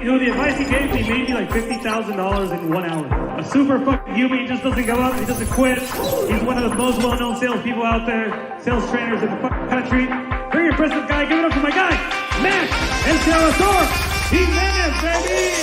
You know, the advice he gave me made me like $50,000 in 1 hour. A super fucking human. He just doesn't give up. He doesn't quit. He's one of the most well-known salespeople out there, sales trainers in the fucking country. Very impressive guy. Give it up for my guy, Max Jimenez, baby.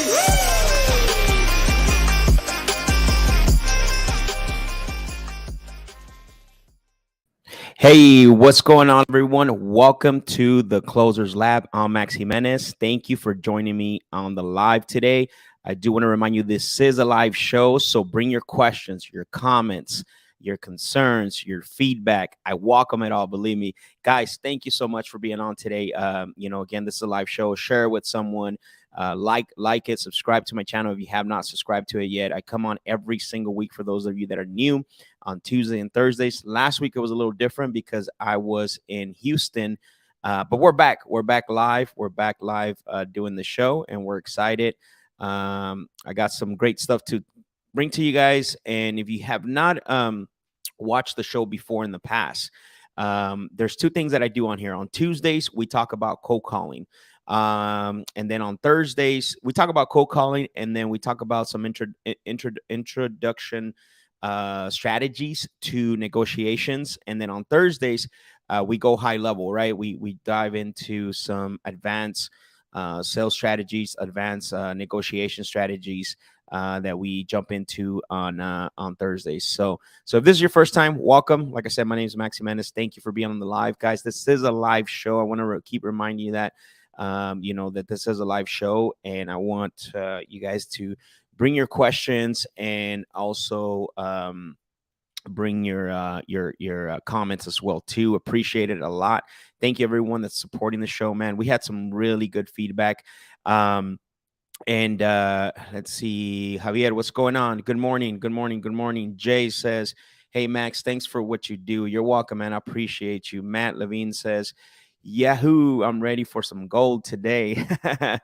Hey, what's going on, everyone? Welcome to the Closers Lab. I'm Max Jimenez. Thank you for joining me on the live today. I do want to remind you this is a live show, so bring your questions, your comments, your concerns, your feedback. I welcome it all, believe me. Guys, thank you so much for being on today. Again, this is a live show. Share it with someone. Like it, subscribe to my channel if you have not subscribed to it yet. I come on every single week for those of you that are new on Tuesday and Thursdays. Last week it was a little different because I was in Houston, but we're back. We're back live. We're back live doing the show, and we're excited. I got some great stuff to bring to you guys, and if you have not watched the show before in the past, there's two things that I do on here. On Tuesdays, we talk about cold calling. And then on Thursdays, we talk about cold calling, and then we talk about some introduction strategies to negotiations. And then on Thursdays, we go high level, right? We dive into some advanced sales strategies, advanced negotiation strategies that we jump into on Thursdays. So if this is your first time, welcome. Like I said, my name is Max Jimenez. Thank you for being on the live, guys. This is a live show. I want to keep reminding you that that this is a live show, and I want you guys to bring your questions and also bring your comments as well too. Appreciate it a lot. Thank you everyone that's supporting the show, man. We had some really good feedback. And let's see, Javier, what's going on? Good morning. Jay says, hey Max, thanks for what you do. You're welcome, man. I appreciate you. Matt Levine says, Yahoo, I'm ready for some gold today. I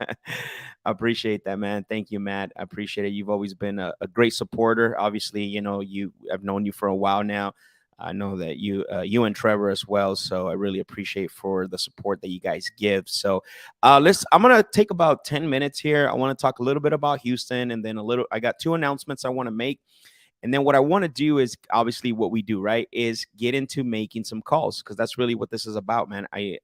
appreciate that, man. Thank you, Matt. I appreciate it. You've always been a great supporter. Obviously, I've known you for a while now. I know that you and Trevor as well. So I really appreciate for the support that you guys give. So I'm going to take about 10 minutes here. I want to talk a little bit about Houston, and then I got two announcements I want to make. And then what I want to do is obviously what we do, right, is get into making some calls, because that's really what this is about, man. I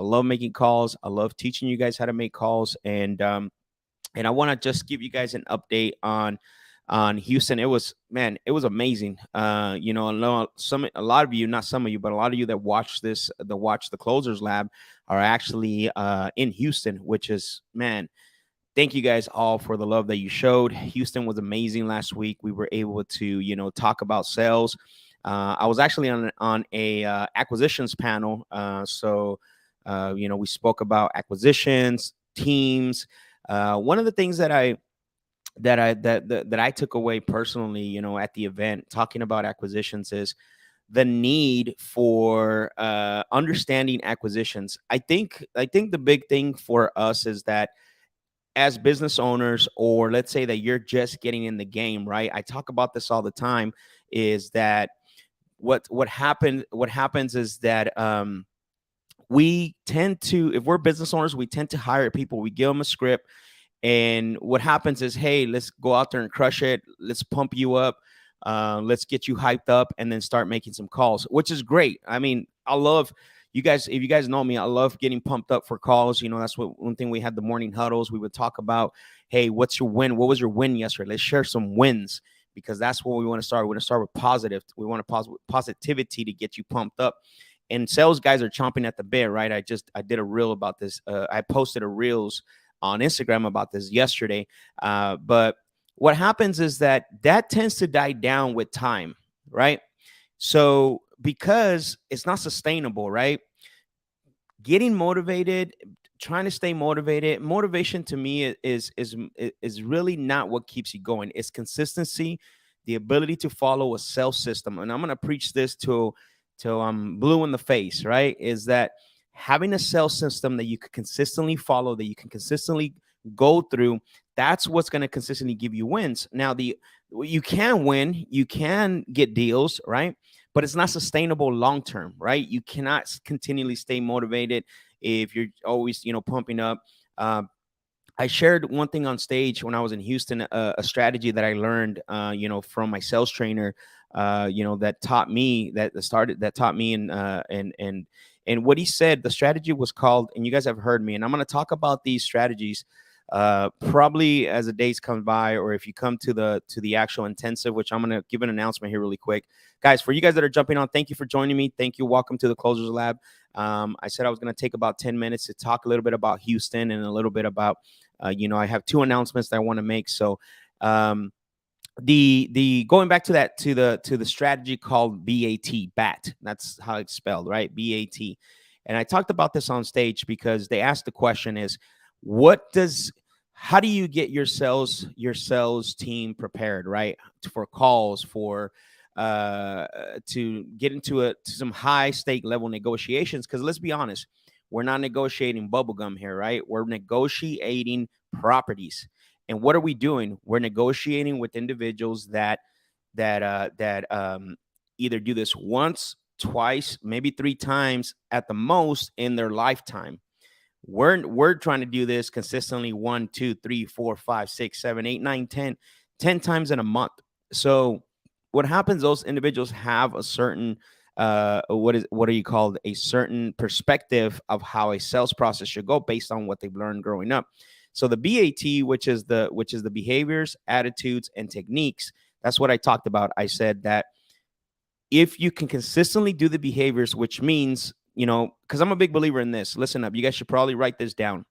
love making calls. I love teaching you guys how to make calls. And I want to just give you guys an update on Houston. It was amazing. A lot of you, not some of you, but a lot of you that watch the Closers Lab are actually in Houston, which is, man, thank you guys all for the love that you showed. Houston was amazing last week. We were able to, talk about sales. I was actually on a acquisitions panel. We spoke about acquisitions, teams. One of the things that I took away personally, at the event, talking about acquisitions, is the need for understanding acquisitions. I think the big thing for us is that, as business owners, or let's say that you're just getting in the game, right? I talk about this all the time, is that what happens is that we tend to, if we're business owners, we tend to hire people. We give them a script, and what happens is, hey, let's go out there and crush it. Let's pump you up. Let's get you hyped up, and then start making some calls, which is great. I mean, I love you guys. If you guys know me, I love getting pumped up for calls. That's one thing we had the morning huddles. We would talk about, hey, what's your win? What was your win yesterday? Let's share some wins, because that's what we want to start. We want to start with positive. We want positivity to get you pumped up. And sales guys are chomping at the bit, right? I did a reel about this. I posted a reels on Instagram about this yesterday. But what happens is that tends to die down with time, right? So because it's not sustainable, right? Getting motivated, trying to stay motivated. Motivation to me is really not what keeps you going. It's consistency, the ability to follow a sales system. And I'm going to preach this till I'm blue in the face, right? Is that having a sales system that you can consistently follow, that you can consistently go through, that's what's going to consistently give you wins. Now, you can win, you can get deals, right? But it's not sustainable long term, right? You cannot continually stay motivated if you're always, pumping up. I shared one thing on stage when I was in Houston, a strategy that I learned, from my sales trainer, that taught me and what he said, the strategy was called, and you guys have heard me, and I'm going to talk about these strategies probably as the days come by, or if you come to the actual intensive, which I'm going to give an announcement here really quick. Guys, for you guys that are jumping on, thank you for joining me. Thank you. Welcome to the Closers Lab. I said I was going to take about 10 minutes to talk a little bit about Houston and a little bit about, I have 2 announcements that I want to make. So the going back to the strategy called BAT, that's how it's spelled, right? BAT. And I talked about this on stage because they asked the question is, how do you get your sales team prepared, right? For calls, for to get into some high stake level negotiations. Because let's be honest, we're not negotiating bubblegum here, right? We're negotiating properties. And what are we doing? We're negotiating with individuals that either do this once, twice, maybe 3 times at the most in their lifetime. We're trying to do this consistently 1, 2, 3, 4, 5, 6, 7, 8, 9, 10 times in a month. So what happens, those individuals have a certain a certain perspective of how a sales process should go based on what they've learned growing up. So the BAT, which is the behaviors, attitudes, and techniques, that's what I talked about. I said that if you can consistently do the behaviors, which means, because I'm a big believer in this. Listen up. You guys should probably write this down.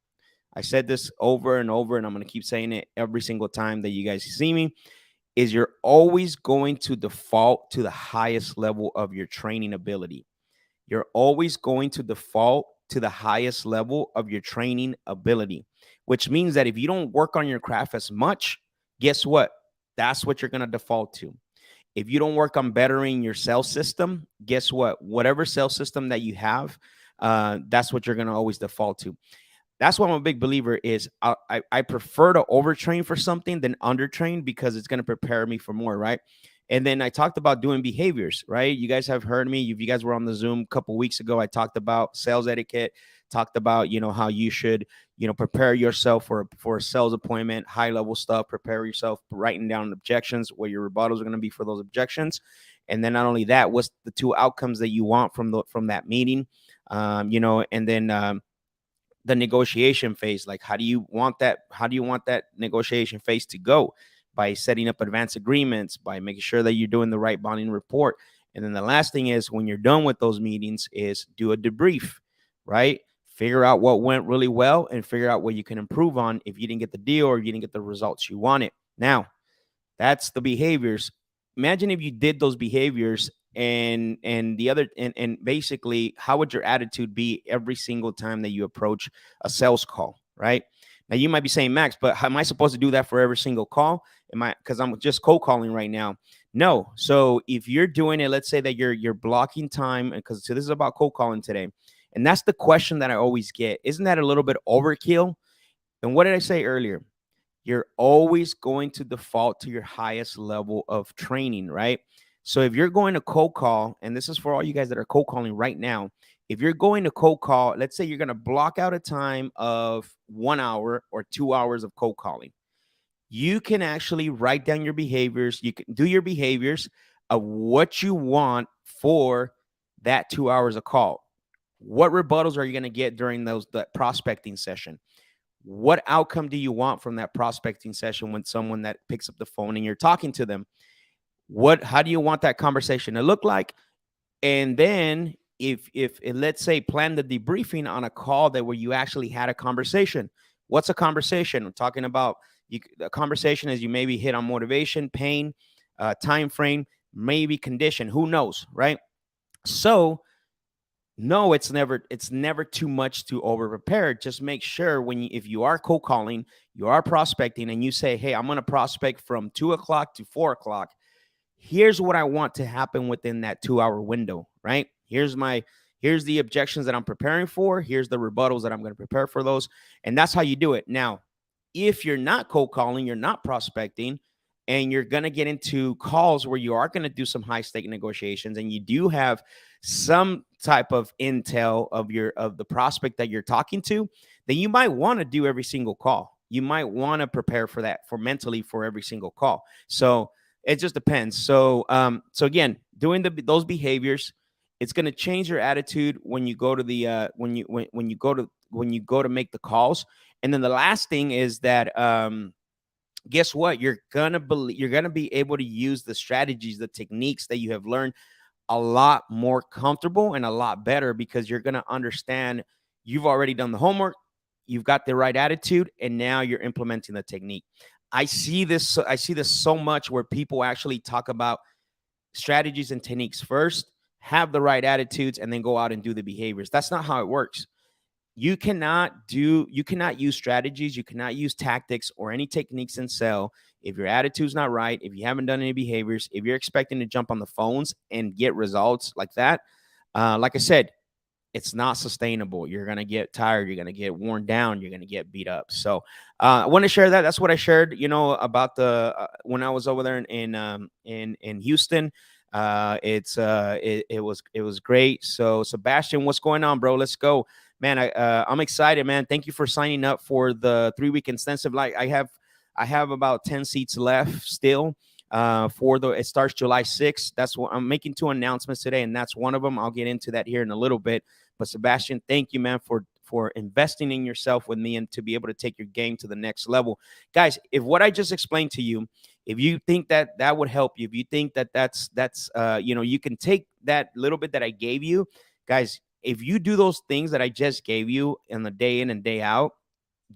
I said this over and over, and I'm going to keep saying it every single time that you guys see me, is you're always going to default to the highest level of your training ability. You're always going to default to the highest level of your training ability, which means that if you don't work on your craft as much, guess what? That's what you're going to default to. If you don't work on bettering your sales system, guess what? Whatever sales system that you have, that's what you're going to always default to. That's why I'm a big believer is I prefer to overtrain for something than undertrain, because it's going to prepare me for more, right? And then I talked about doing behaviors, right? You guys have heard me. If you guys were on the Zoom a couple of weeks ago, I talked about sales etiquette, talked about, how you should, prepare yourself for a sales appointment, high level stuff, prepare yourself, writing down objections, what your rebuttals are going to be for those objections. And then not only that, what's the 2 outcomes that you want from that meeting, and then the negotiation phase. Like, how do you want that negotiation phase to go? By setting up advanced agreements, by making sure that you're doing the right bonding report. And then the last thing is, when you're done with those meetings, is do a debrief, right? Figure out what went really well and figure out what you can improve on if you didn't get the deal or you didn't get the results you wanted. Now, that's the behaviors. Imagine if you did those behaviors and basically, how would your attitude be every single time that you approach a sales call, right? Now, you might be saying, Max, but how am I supposed to do that for every single call? Because I'm just cold calling right now? No. So if you're doing it, let's say that you're blocking time, because this is about cold calling today. And that's the question that I always get. Isn't that a little bit overkill? And what did I say earlier? You're always going to default to your highest level of training, right? So if you're going to cold call, and this is for all you guys that are cold calling right now, if you're going to cold call, let's say you're going to block out a time of 1 hour or 2 hours of cold calling. You can actually write down your behaviors. You can do your behaviors of what you want for that 2 hours of call. What rebuttals are you going to get during that prospecting session? What outcome do you want from that prospecting session when someone that picks up the phone and you're talking to them? How do you want that conversation to look like? And then if let's say plan the debriefing on a call where you actually had a conversation. What's a conversation? I'm talking about a conversation as you maybe hit on motivation, pain, time frame, maybe condition, who knows, right? So no, it's never too much to over prepare. Just make sure if you are cold calling, you are prospecting, and you say, hey, I'm going to prospect from 2 o'clock to 4 o'clock. Here's what I want to happen within that 2-hour window, right? Here's the objections that I'm preparing for. Here's the rebuttals that I'm going to prepare for those. And that's how you do it. Now, if you're not cold calling, you're not prospecting, and you're going to get into calls where you are going to do some high stake negotiations, and you do have some type of intel of the prospect that you're talking to, then you might want to do every single call. you might want to prepare for that for mentally for every single call. So it just depends. So so again, doing those behaviors, it's going to change your attitude when you go to the when you go to make the calls. And then the last thing is that guess what? You're gonna be able to use the strategies, the techniques that you have learned a lot more comfortable and a lot better, because you're gonna understand you've already done the homework, you've got the right attitude, and now you're implementing the technique. I see this so much where people actually talk about strategies and techniques first, have the right attitudes, and then go out and do the behaviors. That's not how it works. You cannot use strategies, you cannot use tactics or any techniques and sell if your attitude's not right, if you haven't done any behaviors, if you're expecting to jump on the phones and get results like that. Like I said, it's not sustainable. You're going to get tired, you're going to get worn down, you're going to get beat up. So I want to share that. That's what I shared, about the when I was over there in Houston. It was great. So Sebastian, what's going on, bro? Let's go, man. I'm excited, man. Thank you for signing up for the 3-week intensive. Like I have about 10 seats left still. It starts July 6th. That's what I'm making 2 announcements today, and that's one of them. I'll get into that here in a little bit. But Sebastian, thank you, man, for investing in yourself with me and to be able to take your game to the next level. Guys, if what I just explained to you, if you think that would help you, if you think that's you can take that little bit that I gave you, guys, if you do those things that I just gave you in the day in and day out,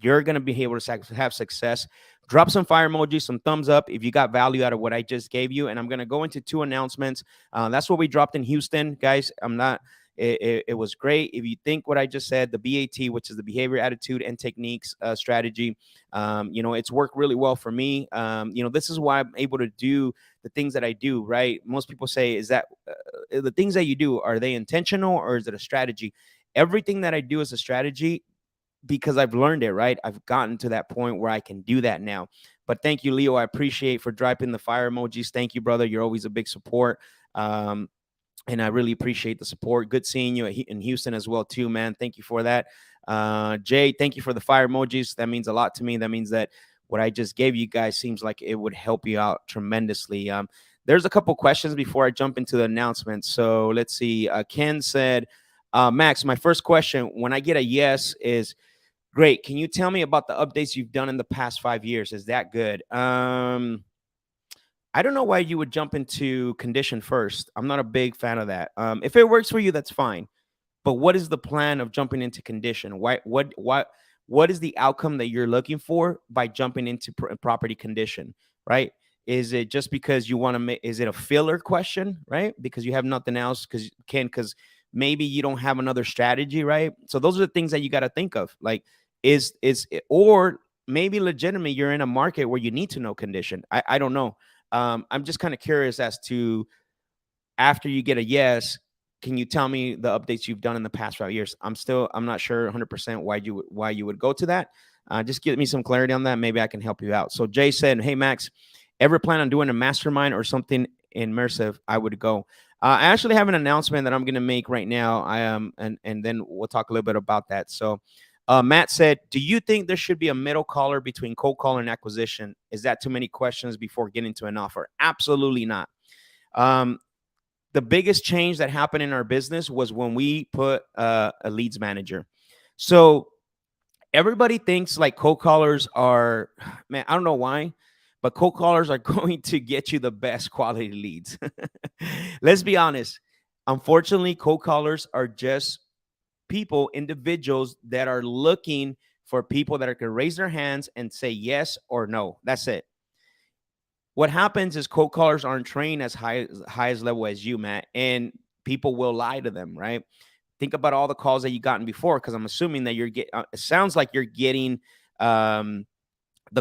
you're going to be able to have success. Drop some fire emojis, some thumbs up if you got value out of what I just gave you. And I'm going to go into 2 announcements. That's what we dropped in Houston, guys. It was great. If you think what I just said, the BAT, which is the behavior, attitude, and techniques strategy, it's worked really well for me. This is why I'm able to do the things that I do, right? Most people say, is that the things that you do, are they intentional or is it a strategy? Everything that I do is a strategy, because I've learned it, right? I've gotten to that point where I can do that now. But thank you, Leo. I appreciate for dropping the fire emojis. Thank you, brother. You're always a big support. And I really appreciate the support. Good seeing you in Houston as well, too, man. Thank you for that. Jay, thank you for the fire emojis. That means a lot to me. That means that what I just gave you guys seems like it would help you out tremendously. There's a couple questions before I jump into the announcement. So let's see. Ken said, Max, my first question when I get a yes is, great. Can you tell me about the updates you've done in the past 5 years? Is that good? I don't know why you would jump into condition first. I'm not a big fan of that. If it works for you, that's fine. But what is the plan of jumping into condition? What is the outcome that you're looking for by jumping into property condition, right? Is it just because you want to make, is it a filler question, right? Because you have nothing else, because maybe you don't have another strategy, right? So those are the things that you got to think of. Like, or maybe legitimately you're in a market where you need to know condition. I don't know. I'm just kind of curious as to, after you get a yes, can you tell me the updates you've done in the past 5 years? I'm not sure 100% why you would go to that. Just give me some clarity on that. Maybe I can help you out. So Jay said, hey, Max, ever plan on doing a mastermind or something immersive? I would go. I actually have an announcement that I'm going to make right now. And then we'll talk a little bit about that. So Matt said, do you think there should be a middle caller between cold call and acquisition? Is that too many questions before getting to an offer? Absolutely not. The biggest change that happened in our business was when we put a leads manager. So everybody thinks like cold callers are, man, I don't know why, but cold callers are going to get you the best quality leads. Let's be honest. Unfortunately, cold callers are just individuals that are looking for people that are going to raise their hands and say yes or no. That's it. What happens is cold callers aren't trained as highest level as you, Matt, and people will lie to them, right? Think about all the calls that you gotten before, because I'm assuming that it sounds like you're getting the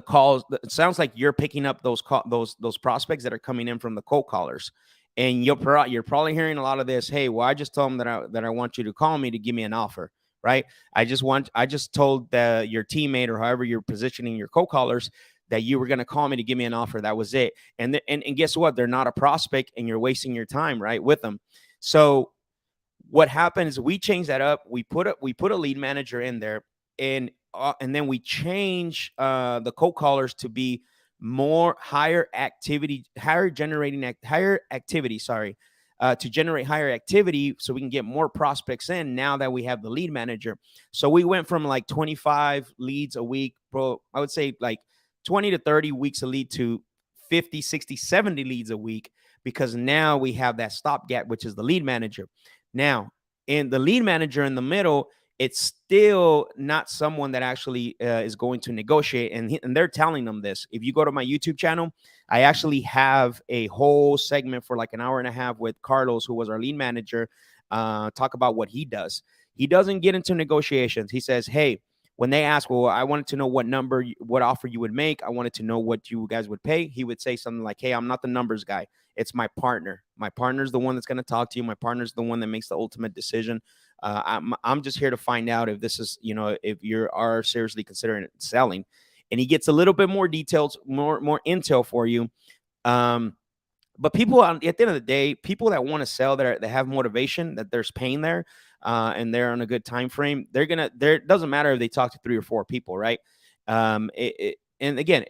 calls. It sounds like you're picking up those prospects that are coming in from the cold callers. And you're probably hearing a lot of this. Hey, well, I just told them that I want you to call me to give me an offer, right? I just told your teammate, or however you're positioning your cold callers, that you were going to call me to give me an offer. That was it. And guess what? They're not a prospect, and you're wasting your time, right, with them. So what happened is we changed that up. We put a lead manager in there, and and then we change the cold callers to be more higher activity, higher activity. Sorry, to generate higher activity, so we can get more prospects in. Now that we have the lead manager, so we went from like 25 leads a week, bro. I would say like 20 to 30 weeks a lead to 50, 60, 70 leads a week, because now we have that stopgap, which is the lead manager. Now, in the lead manager in the middle, it's still not someone that actually is going to negotiate. And they're telling them this. If you go to my YouTube channel, I actually have a whole segment for like an hour and a half with Carlos, who was our lead manager, talk about what he does. He doesn't get into negotiations. He says, hey, when they ask, well, I wanted to know what offer you would make, I wanted to know what you guys would pay, he would say something like, hey, I'm not the numbers guy. It's my partner. My partner's the one that's going to talk to you. My partner's the one that makes the ultimate decision. I'm just here to find out if this is, if you are seriously considering selling. And he gets a little bit more details, more intel for you. But people, at the end of the day, people that want to sell, that have motivation, that there's pain there, and they're on a good time frame, it doesn't matter if they talk to 3 or 4 people, right? And again,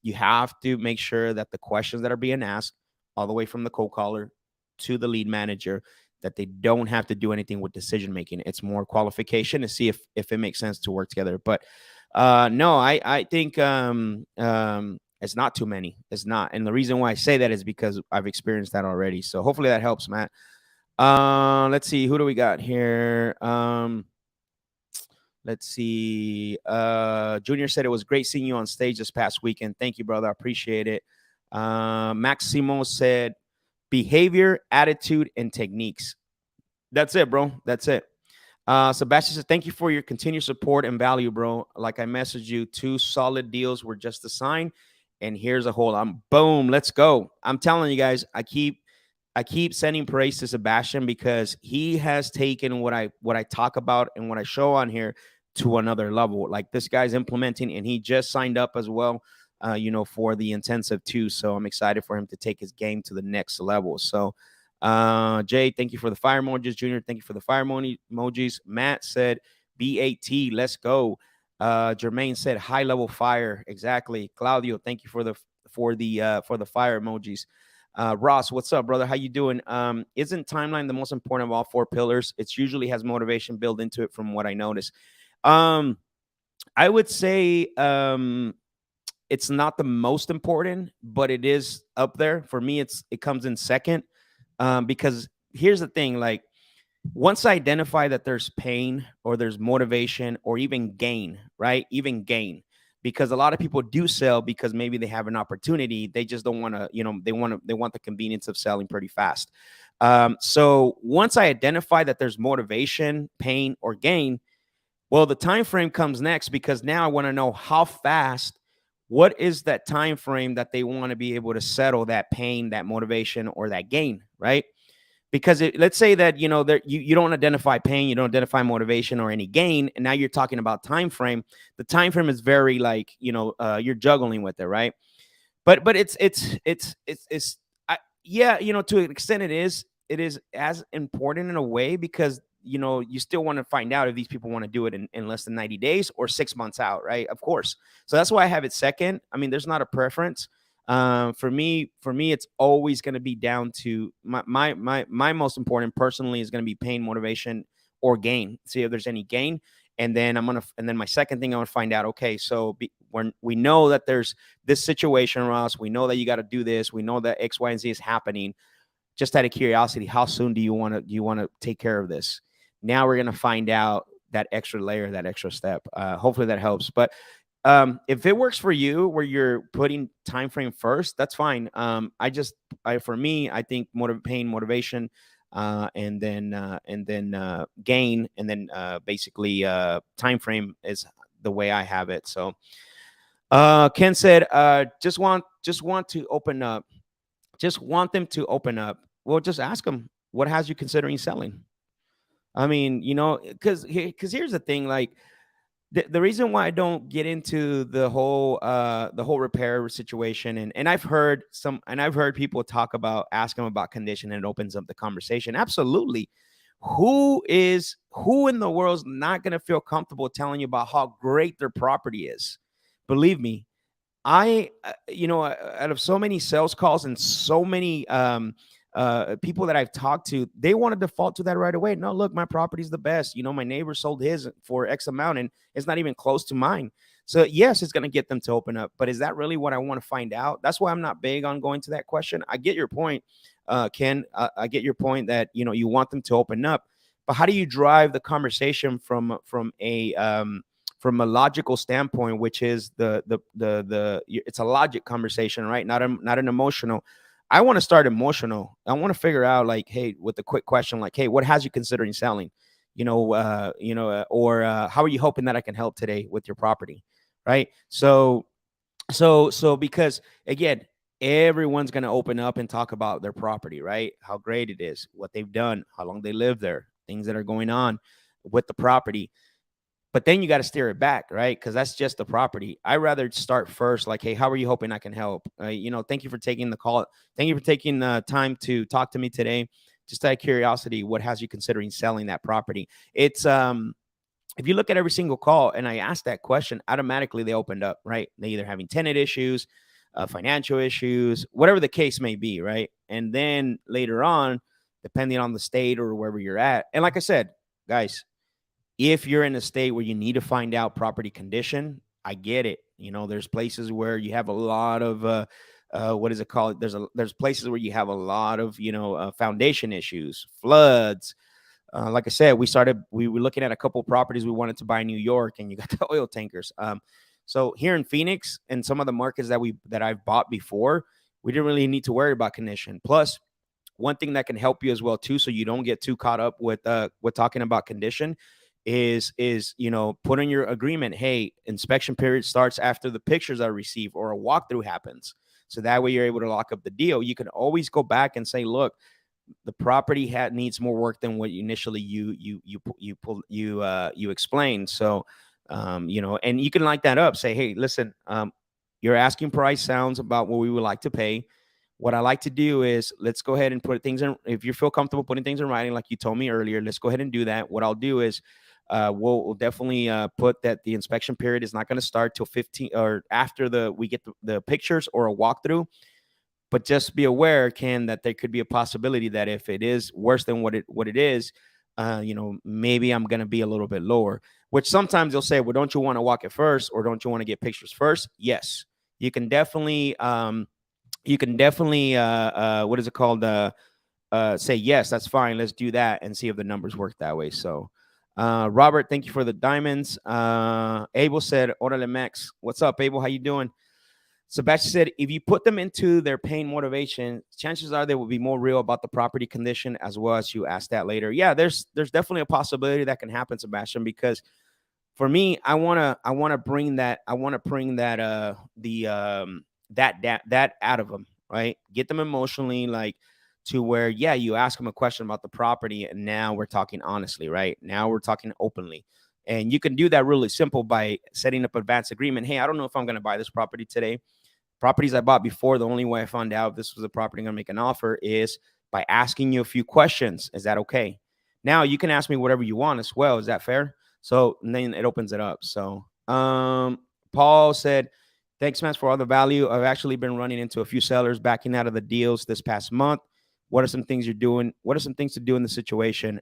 you have to make sure that the questions that are being asked, all the way from the cold caller to the lead manager, that they don't have to do anything with decision making. It's more qualification to see if it makes sense to work together. But no, I think it's not too many. It's not. And the reason why I say that is because I've experienced that already. So hopefully that helps, Matt. Let's see. Who do we got here? Let's see. Junior said it was great seeing you on stage this past weekend. Thank you, brother. I appreciate it. Maximo said behavior, attitude, and techniques. That's it, bro. That's it. Sebastian said, thank you for your continued support and value, bro. Like I messaged you, 2 solid deals were just assigned, and here's a whole. Boom. Let's go. I'm telling you guys, I keep sending praise to Sebastian, because he has taken what I talk about and what I show on here to another level. Like, this guy's implementing, and he just signed up as well, for the intensive too. So I'm excited for him to take his game to the next level. So Jay, thank you for the fire emojis. Junior, thank you for the fire emojis. Matt said BAT, let's go. Jermaine said high level fire. Exactly. Claudio, thank you for the fire emojis. Ross, what's up, brother? How you doing? Isn't timeline the most important of all 4 pillars? It usually has motivation built into it, from what I notice. I would say it's not the most important, but it is up there. For me, it comes in second, because here's the thing. Like, once I identify that there's pain, or there's motivation, or even gain, right? Even gain. Because a lot of people do sell because maybe they have an opportunity. They just don't want to, they want the convenience of selling pretty fast. So once I identify that there's motivation, pain, or gain, well, the time frame comes next, because now I want to know how fast. What is that time frame that they want to be able to settle that pain, that motivation, or that gain, right? Because let's say that you don't identify pain, you don't identify motivation or any gain, and now you're talking about time frame. The time frame is very like you're juggling with it, right? But to an extent it is as important in a way, because you still want to find out if these people want to do it in less than 90 days or 6 months out, right? Of course. So that's why I have it second. I mean, there's not a preference. For me, it's always going to be down to my most important personally is going to be pain, motivation, or gain. See if there's any gain. And then my second thing I want to find out, okay, so when we know that there's this situation, Ross, we know that you got to do this. We know that X, Y, and Z is happening. Just out of curiosity, how soon do you want to take care of this? Now we're going to find out that extra layer, that extra step. Hopefully that helps. But if it works for you where you're putting time frame first, that's fine. For me, I think pain, motivation, and then gain, and then basically time frame is the way I have it. So Ken said, just want to open up. Just want them to open up. Well, just ask them, what has you considering selling? I mean, because here's the thing, like the reason why I don't get into the whole repair situation, and I've heard people ask them about condition, and it opens up the conversation. Absolutely. who in the world is not going to feel comfortable telling you about how great their property is? Believe me, out of so many sales calls and so many people that I've talked to, they want to default to that right away. No, look, my property's the best. My neighbor sold his for X amount and it's not even close to mine. So yes, it's going to get them to open up, but is that really what I want to find out? That's why I'm not big on going to that question. I get your point, Ken. I get your point that you want them to open up, but how do you drive the conversation from a logical standpoint, which is it's a logic conversation, right? Not an emotional. I want to start emotional. I want to figure out like, hey, with a quick question, like, hey, what has you considering selling? Or how are you hoping that I can help today with your property? Right. So because again, everyone's going to open up and talk about their property, right? How great it is, what they've done, how long they live there, things that are going on with the property. But then you got to steer it back, right? Because that's just the property. I rather start first, like, hey, how are you hoping I can help? Thank you for taking the call. Thank you for taking the time to talk to me today. Just out of curiosity, what has you considering selling that property? It's if you look at every single call and I asked that question, automatically they opened up, right? They either having tenant issues, financial issues, whatever the case may be, right? And then later on, depending on the state or wherever you're at, and like I said, guys, if you're in a state where you need to find out property condition, I get it. There's places where you have a lot of what is it called? There's places where you have a lot of foundation issues, floods. Like I said, we were looking at a couple of properties we wanted to buy in New York, and you got the oil tankers. So here in Phoenix and some of the markets that I've bought before, we didn't really need to worry about condition. Plus, one thing that can help you as well too, so you don't get too caught up with talking about condition, is put in your agreement, hey, inspection period starts after the pictures are received or a walkthrough happens. So that way you're able to lock up the deal. You can always go back and say, look, the property needs more work than what initially you explained. So and you can light that up. Say, hey, listen, your asking price sounds about what we would like to pay. What I like to do is let's go ahead and put things in. If you feel comfortable putting things in writing, like you told me earlier, let's go ahead and do that. What I'll do is we'll definitely put that the inspection period is not going to start till 15 or after we get the pictures or a walkthrough. But just be aware, Ken, that there could be a possibility that if it is worse than what it is, maybe I'm going to be a little bit lower. Which sometimes they'll say, well, don't you want to walk it first, or don't you want to get pictures first? Yes, you can definitely. What is it called? Say yes, that's fine. Let's do that and see if the numbers work that way. So, Robert, thank you for the diamonds. Abel said, "Orale Max, what's up, Abel? How you doing?" Sebastian said, if you put them into their pain motivation, chances are they will be more real about the property condition as well as you ask that later. Yeah, there's definitely a possibility that can happen, Sebastian, because for me, I want to bring that out of them, right? Get them emotionally, like, to where, yeah, you ask them a question about the property and now we're talking honestly, right? Now we're talking openly. And you can do that really simple by setting up advance agreement. Hey, I don't know if I'm going to buy this property today. Properties I bought before, the only way I found out this was a property I'm going to make an offer is by asking you a few questions. Is that okay? Now you can ask me whatever you want as well. Is that fair? So then it opens it up. So Paul said, thanks, man, for all the value. I've actually been running into a few sellers backing out of the deals this past month. What are some things you're doing? What are some things to do in the situation?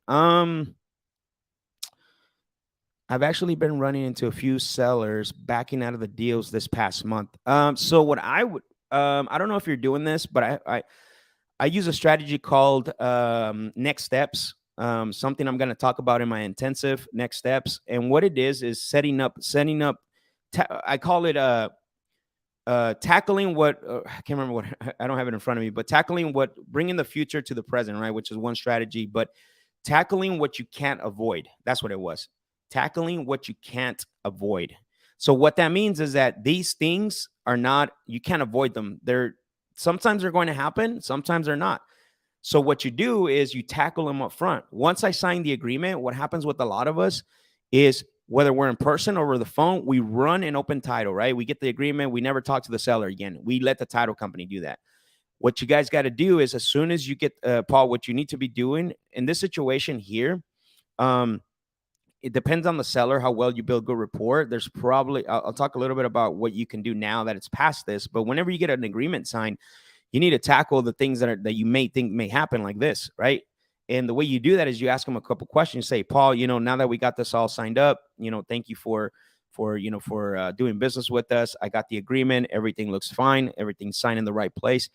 I've actually been running into a few sellers backing out of the deals this past month. So what I would, I don't know if you're doing this, but I use a strategy called next steps. Something I'm going to talk about in my intensive next steps. And what it is setting up. I call it tackling what I can't remember what I don't have it in front of me, but tackling what bringing the future to the present, right? Which is one strategy, but tackling what you can't avoid. That's what it was. Tackling what you can't avoid. So what that means is that these things are not, you can't avoid them. Sometimes they're going to happen, sometimes they're not. So what you do is you tackle them up front. Once I sign the agreement, what happens with a lot of us is whether we're in person or over the phone, we run an open title, right? We get the agreement. We never talk to the seller again. We let the title company do that. What you guys got to do is, as soon as you get, Paul, what you need to be doing in this situation here, um, it depends on the seller, how well you build good rapport. There's probably, I'll talk a little bit about what you can do now that it's past this, but whenever you get an agreement signed, you need to tackle the things that you may think may happen, like this, right? And the way you do that is you ask them a couple questions. Say, Paul, now that we got this all signed up, thank you for doing business with us. I got the agreement. Everything looks fine. Everything's signed in the right place.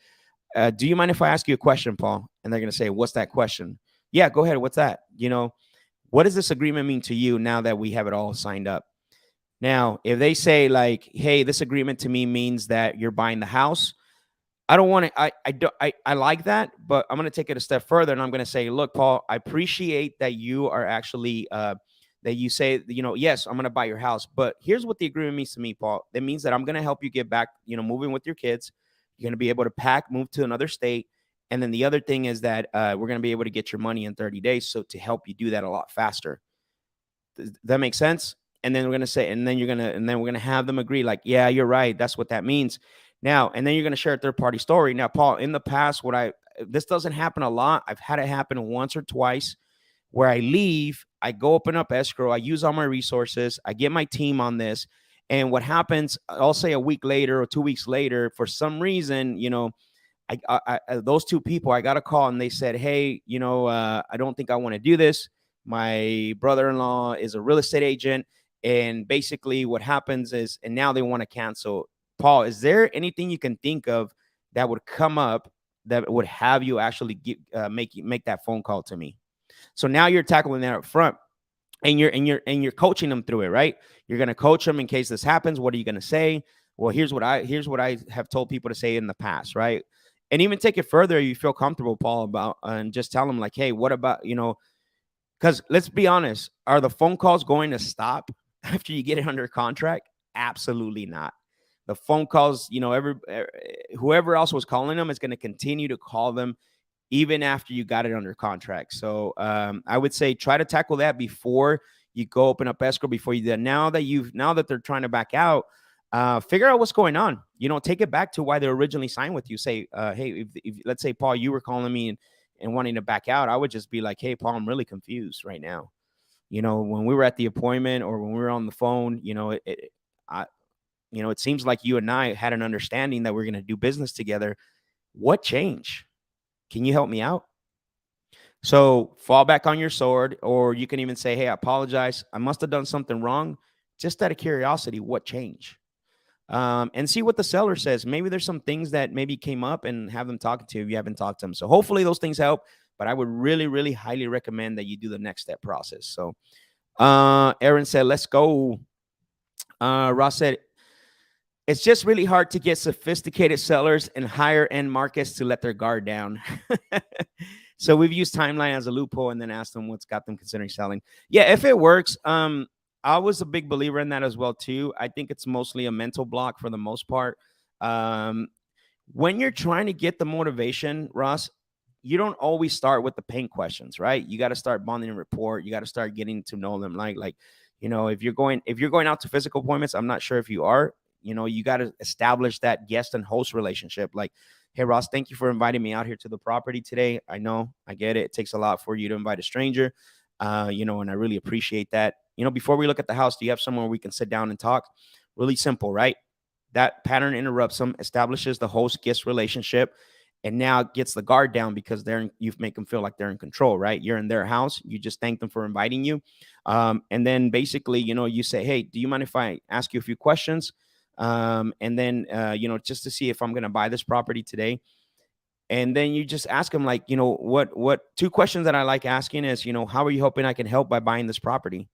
Do you mind if I ask you a question, Paul? And they're going to say, what's that question? Yeah, go ahead. What's that? What does this agreement mean to you now that we have it all signed up? Now, if they say like, hey, this agreement to me means that you're buying the house, I don't want to, I like that, but I'm going to take it a step further. And I'm going to say, look, Paul, I appreciate that you are actually, that you say, yes, I'm going to buy your house, but here's what the agreement means to me, Paul. That means that I'm going to help you get back, moving with your kids. You're going to be able to pack, move to another state. And then the other thing is that we're going to be able to get your money in 30 days. So to help you do that a lot faster. Does that make sense? And then we're going to say, and then we're going to have them agree like, yeah, you're right. That's what that means. Now, and then you're going to share a third party story. Now, Paul, in the past, this doesn't happen a lot. I've had it happen once or twice where I leave, I go open up escrow, I use all my resources, I get my team on this. And what happens, I'll say a week later or 2 weeks later, for some reason, I those two people, I got a call and they said, hey, I don't think I want to do this. My brother-in-law is a real estate agent. And basically what happens is, and now they want to cancel. Paul, is there anything you can think of that would come up that would have you actually make that phone call to me? So now you're tackling that up front, and you're coaching them through it, right? You're going to coach them in case this happens. What are you going to say? Well, here's what I have told people to say in the past, right? And even take it further. You feel comfortable, Paul, about, and just tell them like, hey, what about, because let's be honest, are the phone calls going to stop after you get it under contract? Absolutely not. The phone calls, whoever else was calling them is going to continue to call them even after you got it under contract. So I would say try to tackle that before you go open up escrow, before you do. Now that they're trying to back out, figure out what's going on. Take it back to why they originally signed with you. Say, hey, if let's say, Paul, you were calling me and wanting to back out, I would just be like, hey, Paul, I'm really confused right now. When we were at the appointment or when we were on the phone, it seems like you and I had an understanding that we're going to do business together. What changed? Can you help me out? So fall back on your sword, or you can even say, hey, I apologize. I must have done something wrong. Just out of curiosity, what changed? And see what the seller says. Maybe there's some things that maybe came up, and have them talking to you if you haven't talked to them. So hopefully those things help, but I would really, really highly recommend that you do the next step process. So Aaron said, let's go. Ross said, it's just really hard to get sophisticated sellers in higher end markets to let their guard down. So we've used timeline as a loophole and then asked them what's got them considering selling. Yeah, if it works, I was a big believer in that as well too. I think it's mostly a mental block for the most part. When you're trying to get the motivation, Ross, you don't always start with the pain questions, right? You got to start bonding and rapport. You got to start getting to know them. If you're going out to physical appointments, I'm not sure if you are. You got to establish that guest and host relationship. Like, hey, Ross, thank you for inviting me out here to the property today. I know, I get it. It takes a lot for you to invite a stranger, and I really appreciate that. Before we look at the house, do you have somewhere we can sit down and talk? Really simple, right? That pattern interrupts them, establishes the host-guest relationship, and now gets the guard down because you've made them feel like they're in control, right? You're in their house. You just thank them for inviting you. And then basically, you say, hey, do you mind if I ask you a few questions? And then, just to see if I'm going to buy this property today. And then you just ask them like, what 2 questions that I like asking is, how are you hoping I can help by buying this property?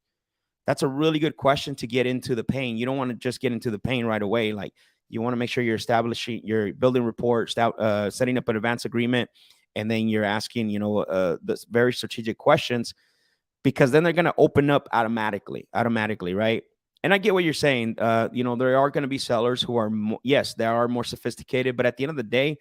That's a really good question to get into the pain. You don't want to just get into the pain right away. Like, you want to make sure you're building rapport, setting up an advance agreement. And then you're asking, the very strategic questions, because then they're going to open up automatically, right? And I get what you're saying. There are going to be sellers who are, they are more sophisticated, but at the end of the day,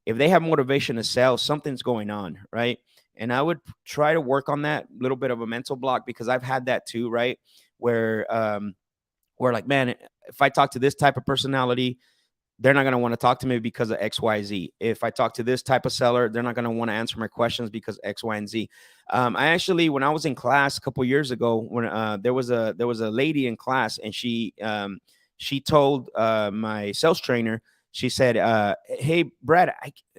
if they have motivation to sell, something's going on, right? And I would try to work on that little bit of a mental block, because I've had that too, right? Where like, man, if I talk to this type of personality, they're not going to want to talk to me because of X, Y, Z. If I talk to this type of seller, they're not going to want to answer my questions because X, Y, and Z. I actually, when I was in class a couple years ago, when there was a lady in class, and she told my sales trainer, she said, "Hey, Brad,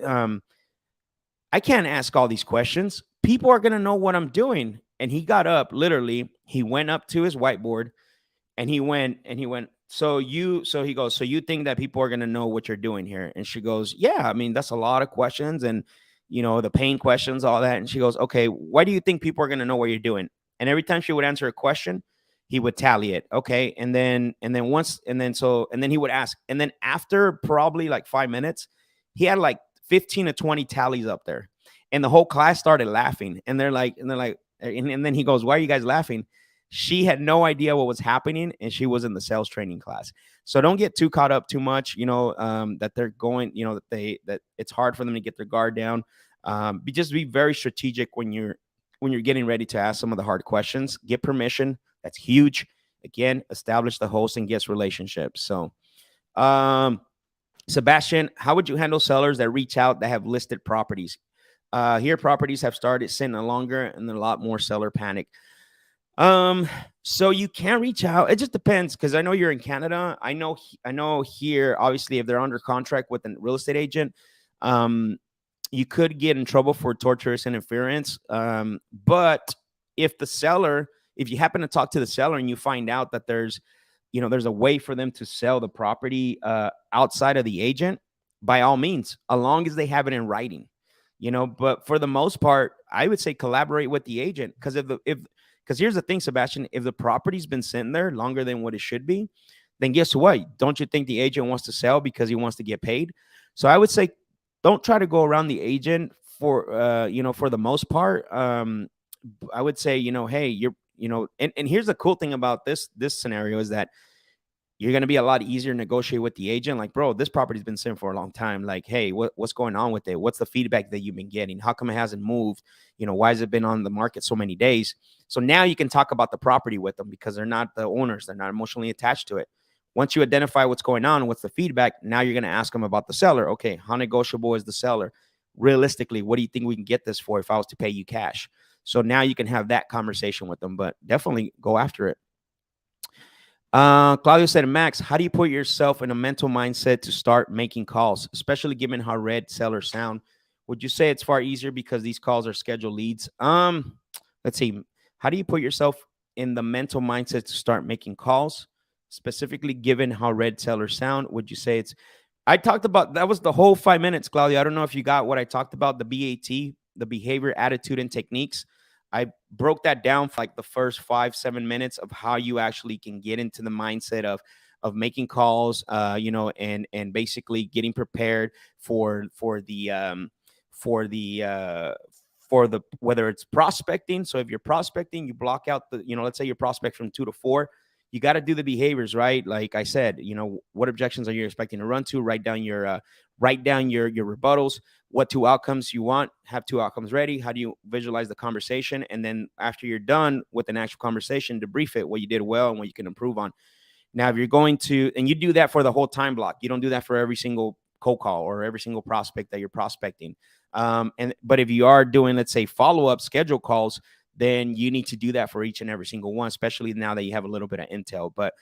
I can't ask all these questions. People are going to know what I'm doing." And he got up, literally, he went up to his whiteboard, and he went, so he goes, "So you think that people are going to know what you're doing here?" And she goes, "Yeah, I mean, that's a lot of questions, and the pain questions, all that." And she goes, "Okay, why do you think people are going to know what you're doing?" And every time she would answer a question, he would tally it. Okay. And then he would ask. And then after probably like 5 minutes, he had like 15 to 20 tallies up there. And the whole class started laughing. And then he goes, "Why are you guys laughing?" She had no idea what was happening, and she was in the sales training class. So don't get too caught up too much, that they're going, that it's hard for them to get their guard down. Just be very strategic when you're getting ready to ask some of the hard questions. Get permission. That's huge. Again, establish the host and guest relationships. So, Sebastian, how would you handle sellers that reach out that have listed properties? Here, properties have started sitting longer, and a lot more seller panic. So you can reach out. It just depends, because I know you're in Canada. I know here, obviously, if they're under contract with a real estate agent, you could get in trouble for tortious interference. But if you happen to talk to the seller and you find out that there's a way for them to sell the property outside of the agent, by all means, as long as they have it in writing, but for the most part, I would say collaborate with the agent, because because here's the thing, Sebastian, if the property's been sitting there longer than what it should be, then guess what? Don't you think the agent wants to sell because he wants to get paid? So I would say don't try to go around the agent for the most part. I would say, hey, and here's the cool thing about this scenario is that you're going to be a lot easier to negotiate with the agent. Like, bro, this property's been sitting for a long time. Like, hey, what's going on with it? What's the feedback that you've been getting? How come it hasn't moved? Why has it been on the market so many days? So now you can talk about the property with them, because they're not the owners. They're not emotionally attached to it. Once you identify what's going on, what's the feedback, now you're going to ask them about the seller. Okay, how negotiable is the seller? Realistically, what do you think we can get this for if I was to pay you cash? So now you can have that conversation with them, but definitely go after it. Claudio said, "Max, how do you put yourself in a mental mindset to start making calls, especially given how red sellers sound? Would you say it's far easier because these calls are scheduled leads?" Let's see. How do you put yourself in the mental mindset to start making calls, specifically given how red sellers sound? Would you say I talked about, that was the whole 5 minutes, Claudio. I don't know if you got what I talked about, the BAT, the behavior, attitude, and techniques. I broke that down for like the first 5-7 minutes of how you actually can get into the mindset of making calls, and basically getting prepared for the whether it's prospecting. So if you're prospecting, you block out let's say your prospect from 2 to 4. You got to do the behaviors, right? Like I said, what objections are you expecting to run to? Write down your rebuttals. What 2 outcomes you want? Have 2 outcomes ready. How do you visualize the conversation? And then after you're done with an actual conversation, debrief it, what you did well and what you can improve on. Now, if you're going to, and you do that for the whole time block, you don't do that for every single cold call or every single prospect that you're prospecting. But if you are doing, let's say, follow-up schedule calls, then you need to do that for each and every single one, especially now that you have a little bit of intel. But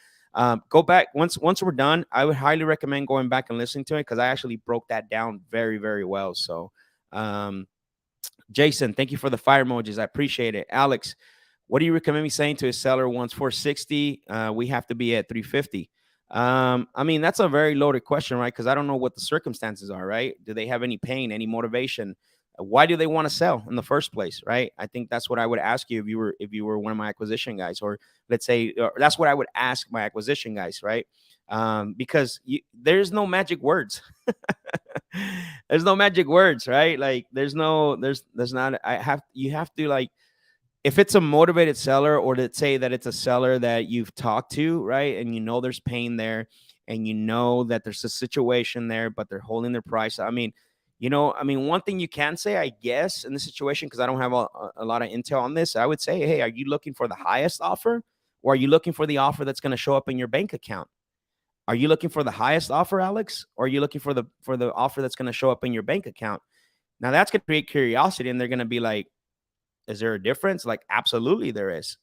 go back once we're done. I would highly recommend going back and listening to it, because I actually broke that down very, very well. So, Jason, thank you for the fire emojis. I appreciate it. Alex, what do you recommend me saying to a seller wants 460? We have to be at 350. I mean, that's a very loaded question, right? Because I don't know what the circumstances are, right? Do they have any pain, any motivation? Why do they want to sell in the first place, right? I think that's what I would ask you if you were one of my acquisition guys, or let's say that's what I would ask my acquisition guys, right? Because there's no magic words. There's no magic words, right? Like there's not. You have to, like, if it's a motivated seller, or let's say that it's a seller that you've talked to, right, and there's pain there, and that there's a situation there, but they're holding their price. I mean, one thing you can say, I guess, in this situation, because I don't have a lot of intel on this, I would say, hey, are you looking for the highest offer, or are you looking for the offer that's going to show up in your bank account? Are you looking for the highest offer, Alex? Or are you looking for the offer that's going to show up in your bank account? Now that's going to create curiosity, and they're going to be like, is there a difference? Like, absolutely there is.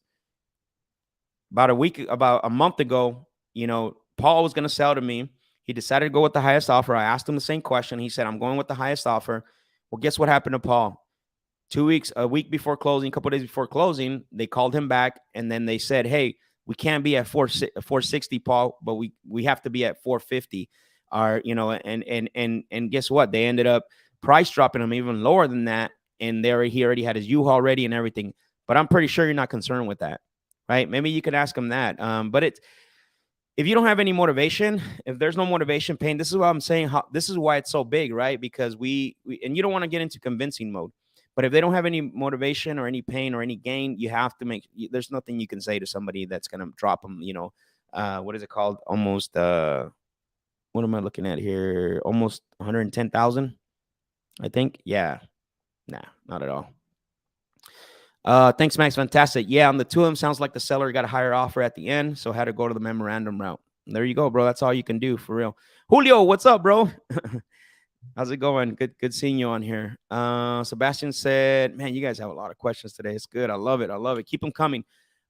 About a month ago, Paul was going to sell to me. He decided to go with the highest offer. I asked him the same question. He said, I'm going with the highest offer. Well, guess what happened to Paul? A week before closing, a couple days before closing, they called him back, and then they said, hey, we can't be at 460, Paul, but we have to be at 450. And guess what? They ended up price dropping him even lower than that, and he already had his U-Haul ready and everything. But I'm pretty sure you're not concerned with that, right? Maybe you could ask him that. But if you don't have any motivation, if there's no motivation, pain, this is what I'm saying. This is why it's so big, right? Because we and you don't want to get into convincing mode. But if they don't have any motivation or any pain or any gain, you have to there's nothing you can say to somebody that's going to drop them, what is it called? Almost, what am I looking at here? Almost 110,000, I think. Yeah. Nah, not at all. Thanks, Max. Fantastic. Yeah, on the two of them, sounds like the seller got a higher offer at the end, so had to go to the memorandum route. There you go, bro. That's all you can do, for real. Julio, what's up, bro? How's it going? Good seeing you on here. Sebastian said, man, you guys have a lot of questions today. It's good. I love it. Keep them coming.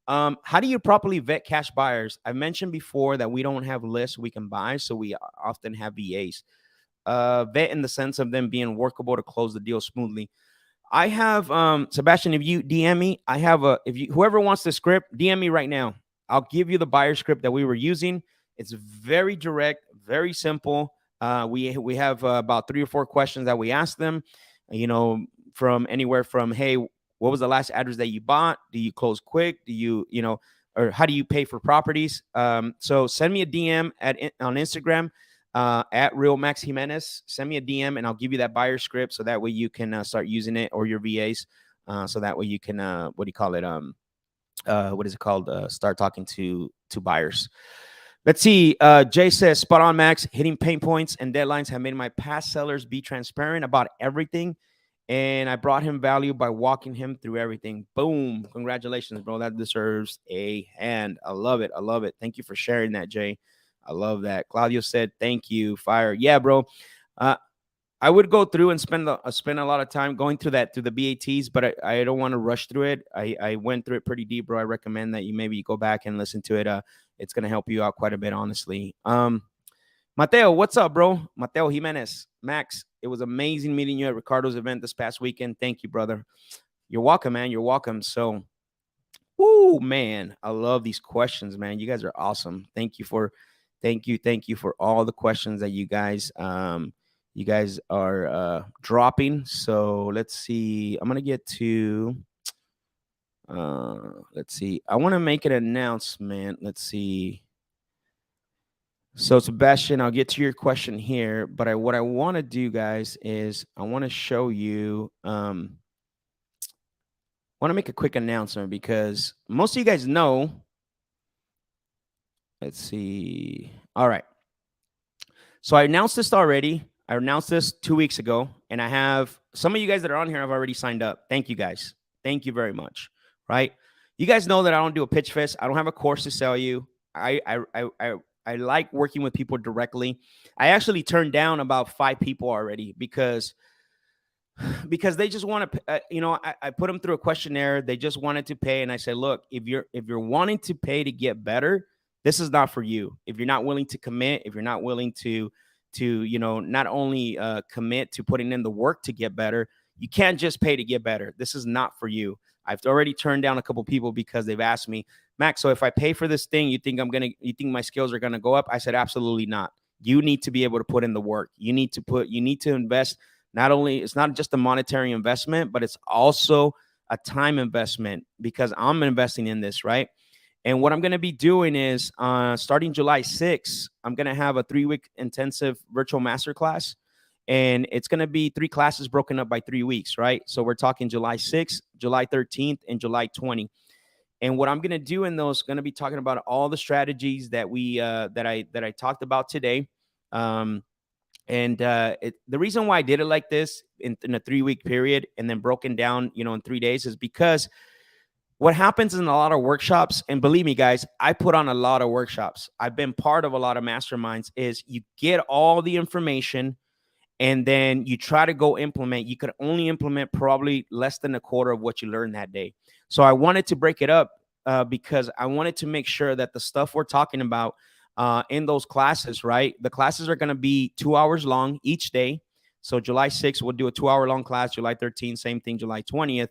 How do you properly vet cash buyers? I mentioned before that we don't have lists we can buy, so we often have VAs. Vet in the sense of them being workable to close the deal smoothly. I have, Sebastian, if you DM me, whoever wants the script, DM me right now. I'll give you the buyer script that we were using. It's very direct, very simple. We have about 3 or 4 questions that we ask them, from anywhere from, hey, what was the last address that you bought? Do you close quick? Do you, or how do you pay for properties? So send me a DM on Instagram, at Real Max Jimenez. Send me a DM and I'll give you that buyer script. So that way you can start using it, or your VAs. So that way you can, what do you call it? What is it called? Start talking to buyers. Let's see. Jay says, spot on, Max. Hitting pain points and deadlines have made my past sellers be transparent about everything. And I brought him value by walking him through everything. Boom. Congratulations, bro. That deserves a hand. I love it. Thank you for sharing that, Jay. I love that. Claudio said, thank you. Fire. Yeah, bro. I would go through and spend a lot of time going through the BATs, but I don't want to rush through it. I went through it pretty deep, bro. I recommend that you maybe go back and listen to it. It's going to help you out quite a bit, honestly. Mateo, what's up, bro? Mateo Jimenez. Max, it was amazing meeting you at Ricardo's event this past weekend. Thank you, brother. You're welcome, man. You're welcome. So, woo, man, I love these questions, man. You guys are awesome. Thank you for all the questions that you guys are dropping. So let's see. I'm gonna get to. Let's see. I want to make an announcement. Let's see. So Sebastian, I'll get to your question here, but what I want to do, guys, is I want to show you. I want to make a quick announcement because most of you guys know. Let's see. All right. So I announced this already. I announced this 2 weeks ago, and I have some of you guys that are on here have already signed up. Thank you, guys. Thank you very much. Right? You guys know that I don't do a pitch fest. I don't have a course to sell you. I like working with people directly. I actually turned down about 5 people already because they just want to, I put them through a questionnaire. They just wanted to pay, and I said, look, if you're wanting to pay to get better, this is not for you. If you're not willing to commit, if you're not willing to not only commit to putting in the work to get better, you can't just pay to get better. This is not for you. I've already turned down a couple people because they've asked me, Max, so if I pay for this thing, you think my skills are going to go up? I said, absolutely not. You need to be able to put in the work. You need to invest. Not only, it's not just a monetary investment, but it's also a time investment, because I'm investing in this, right? And what I'm going to be doing is starting July 6th, I'm going to have a 3-week intensive virtual masterclass. And it's going to be 3 classes broken up by 3 weeks, right? So we're talking July 6th, July 13th, and July 20th. And what I'm going to do in those, going to be talking about all the strategies that I talked about today. The reason why I did it like this in a 3-week period and then broken down, in 3 days is because what happens in a lot of workshops, and believe me, guys, I put on a lot of workshops. I've been part of a lot of masterminds, is you get all the information and then you try to go implement. You could only implement probably less than a quarter of what you learned that day. So I wanted to break it up because I wanted to make sure that the stuff we're talking about in those classes, right? The classes are going to be 2 hours long each day. So July 6th, we'll do a 2-hour long class. July 13th, same thing, July 20th.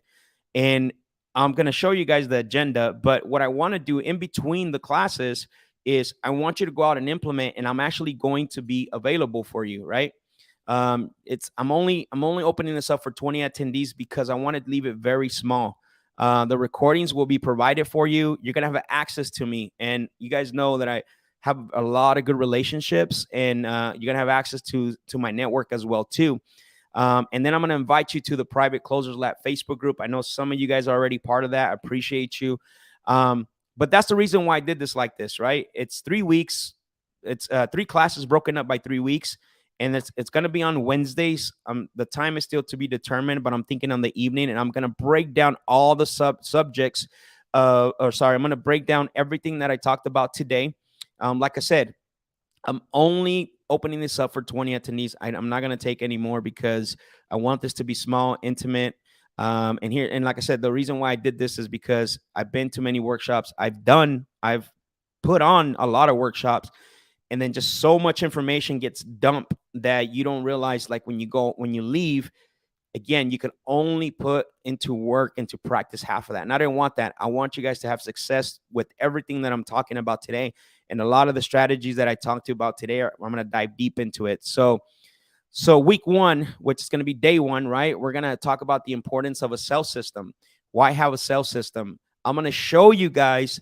And I'm going to show you guys the agenda. But what I want to do in between the classes is I want you to go out and implement, and I'm actually going to be available for you, right? I'm only opening this up for 20 attendees because I want to leave it very small. The recordings will be provided for you. You're gonna have access to me, and you guys know that I have a lot of good relationships, and you're gonna have access to my network as well too. And then I'm gonna invite you to the Private Closers Lab Facebook group. I know some of you guys are already part of that. I appreciate you. But that's the reason why I did this like this, right? It's 3 weeks. It's 3 classes broken up by 3 weeks. And it's going to be on Wednesdays. The time is still to be determined, but I'm thinking on the evening, and I'm going to break down all the subjects. I'm going to break down everything that I talked about today. Like I said, I'm only opening this up for 20 attendees. I'm not going to take any more because I want this to be small, intimate. And like I said, the reason why I did this is because I've been to many workshops. I've put on a lot of workshops. And then just so much information gets dumped that you don't realize, like when you leave, again, you can only put into work, into practice half of that. And I didn't want that. I want you guys to have success with everything that I'm talking about today. And a lot of the strategies that I talked to about today, I'm going to dive deep into it. So week 1, which is going to be day 1, right? We're going to talk about the importance of a sales system. Why have a sales system? I'm going to show you guys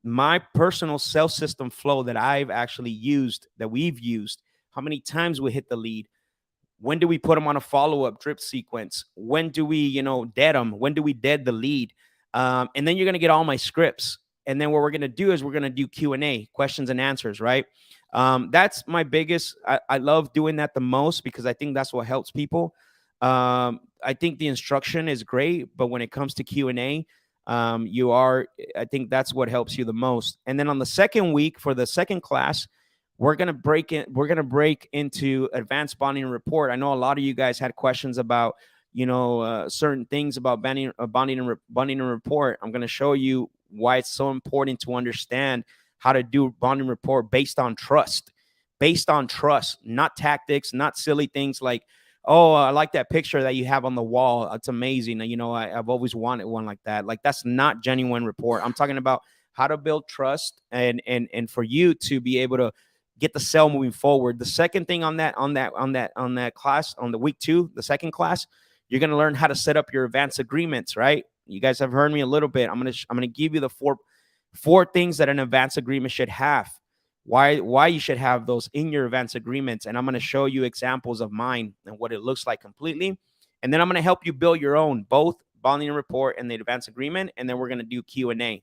my personal sales system flow that I've actually used, that we've used, how many times we hit the lead, when do we put them on a follow-up drip sequence, when do we, dead them, when do we dead the lead, and then you're going to get all my scripts. And then what we're going to do is we're going to do Q&A, questions and answers, right? That's my biggest, I love doing that the most because I think that's what helps people. I think the instruction is great, but when it comes to Q&A, I think that's what helps you the most. And then on the second week for the second class, we're going to break into advanced bonding and report. I know a lot of you guys had questions about, certain things about bonding and report. I'm going to show you why it's so important to understand how to do bonding report based on trust, not tactics, not silly things like, oh, I like that picture that you have on the wall. It's amazing. I've always wanted one like that. Like, that's not genuine rapport. I'm talking about how to build trust and for you to be able to get the sale moving forward. The second thing on that class, on the week 2, the second class, you're going to learn how to set up your advance agreements, right? You guys have heard me a little bit. I'm going to give you the four things that an advance agreement should have. Why you should have those in your advance agreements. And I'm going to show you examples of mine and what it looks like completely. And then I'm going to help you build your own, both bonding and report and the advance agreement. And then we're going to do Q&A.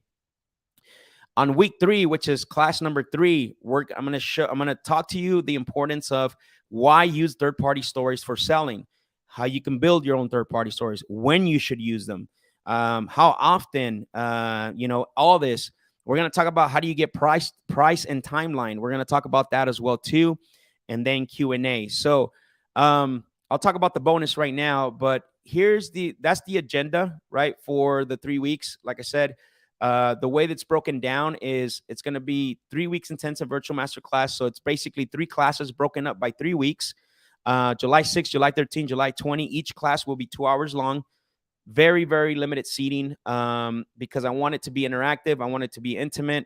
On week 3, which is class number 3, I'm going to talk to you the importance of why use third-party stories for selling, how you can build your own third-party stories, when you should use them, how often, all this. We're going to talk about how do you get price and timeline. We're going to talk about that as well too. And then Q&A. So I'll talk about the bonus right now, but that's the agenda, right? For the 3 weeks. Like I said, the way that's broken down is it's going to be 3 weeks intensive virtual masterclass. So it's basically 3 classes broken up by 3 weeks. July 6th, July 13th, July 20. Each class will be 2 hours long. Very, very limited seating because I want it to be interactive. I want it to be intimate.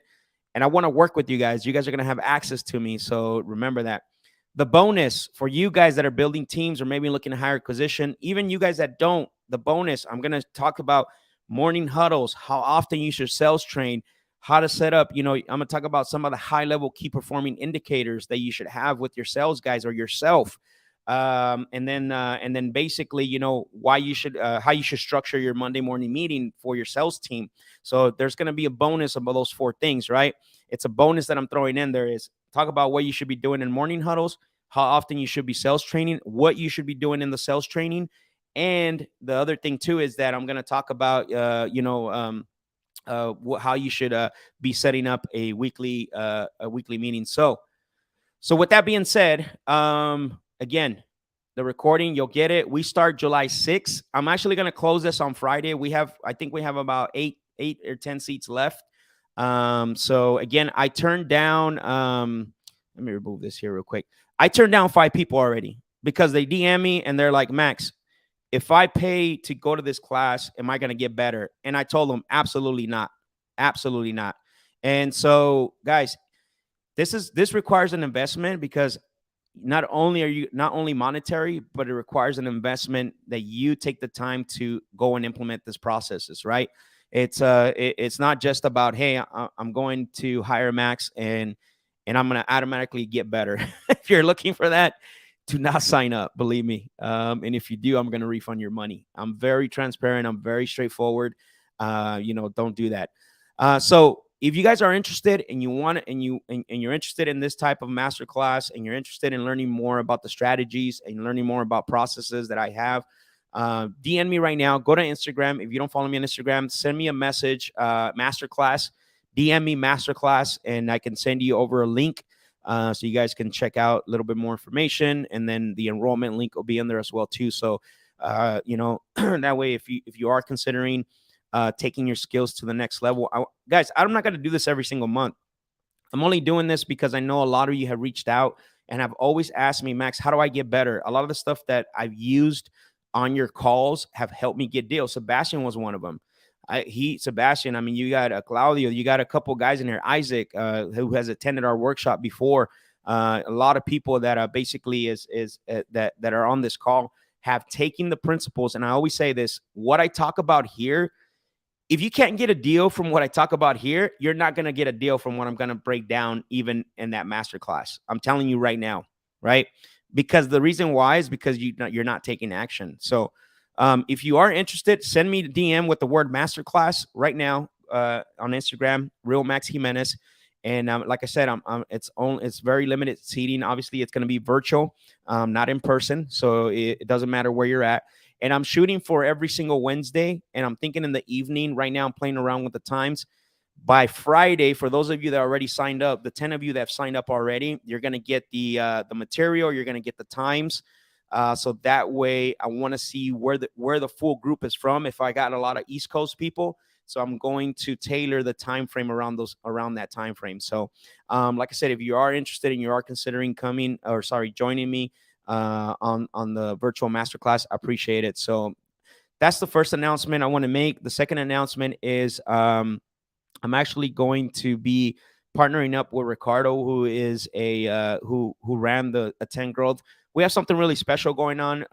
And I want to work with you guys. You guys are going to have access to me. So remember that. The bonus for you guys that are building teams or maybe looking to hire acquisition, even you guys that don't, the bonus, I'm going to talk about morning huddles, how often you should sales train, how to set up, I'm going to talk about some of the high level key performing indicators that you should have with your sales guys or yourself. And then basically, why you should, how you should structure your Monday morning meeting for your sales team. So there's going to be a bonus of those 4 things, right? It's a bonus that I'm throwing in there is talk about what you should be doing in morning huddles, how often you should be sales training, what you should be doing in the sales training. And the other thing too, is that I'm going to talk about, how you should be setting up a weekly meeting. So with that being said, again, the recording, you'll get it. We start July 6th. I'm actually going to close this on Friday. I think we have about eight or 10 seats left. So again, I turned down, let me remove this here real quick. I turned down 5 people already because they DM me and they're like, Max, if I pay to go to this class, am I going to get better? And I told them, absolutely not. Absolutely not. And so, guys, this requires an investment because not only monetary, but it requires an investment that you take the time to go and implement this processes, right? It's not just about, hey, I'm going to hire Max and I'm going to automatically get better. If you're looking for that, do not sign up, believe me. And if you do, I'm going to refund your money. I'm very transparent. I'm very straightforward. Don't do that. So if you guys are interested and you want it and you're interested in this type of masterclass and you're interested in learning more about the strategies and learning more about processes that I have, DM me right now. Go to Instagram. If you don't follow me on Instagram, send me a message, Masterclass. DM me Masterclass, and I can send you over a link so you guys can check out a little bit more information. And then the enrollment link will be in there as well too. So, that way, if you are considering taking your skills to the next level, guys, I'm not going to do this every single month. I'm only doing this because I know a lot of you have reached out and have always asked me, Max, how do I get better? A lot of the stuff that I've used on your calls have helped me get deals. Sebastian was one of them. Sebastian, I mean, you got Claudio, you got a couple guys in here, Isaac, who has attended our workshop before. A lot of people that basically that are on this call have taken the principles. And I always say this, what I talk about here, if you can't get a deal from what I talk about here, you're not going to get a deal from what I'm going to break down even in that masterclass. I'm telling you right now, right? Because the reason why is because you're not taking action. So if you are interested, send me a DM with the word masterclass right now on Instagram, Real Max Jimenez. And like I said, it's very limited seating. Obviously, it's going to be virtual, not in person. So it doesn't matter where you're at. And I'm shooting for every single Wednesday. And I'm thinking in the evening. Right now, I'm playing around with the times. By Friday, for those of you that already signed up, the 10 of you that have signed up already, you're going to get the material. You're going to get the times. So that way, I want to see where the full group is from. If I got a lot of East Coast people, so I'm going to tailor the time frame around that time frame. So, like I said, if you are interested and you are considering joining me on the virtual masterclass, I appreciate it. So that's the first announcement I want to make. The second announcement is I'm actually going to be partnering up with Ricardo, who is who ran the Attend Growth. We have something really special going on.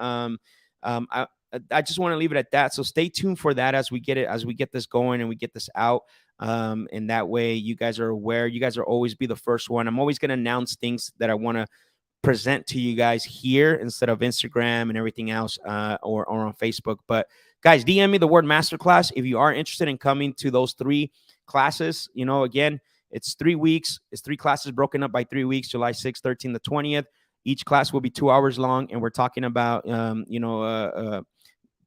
I just want to leave it at that. So stay tuned for that as we get this going and we get this out. And that way you guys are aware. You guys will always be the first one. I'm always going to announce things that I want to present to you guys here instead of Instagram and everything else or on Facebook. But guys, DM me the word masterclass if you are interested in coming to those 3 classes. Again, it's 3 weeks. It's 3 classes broken up by 3 weeks, July 6th, 13th, the 20th. Each class will be 2 hours long, and we're talking about,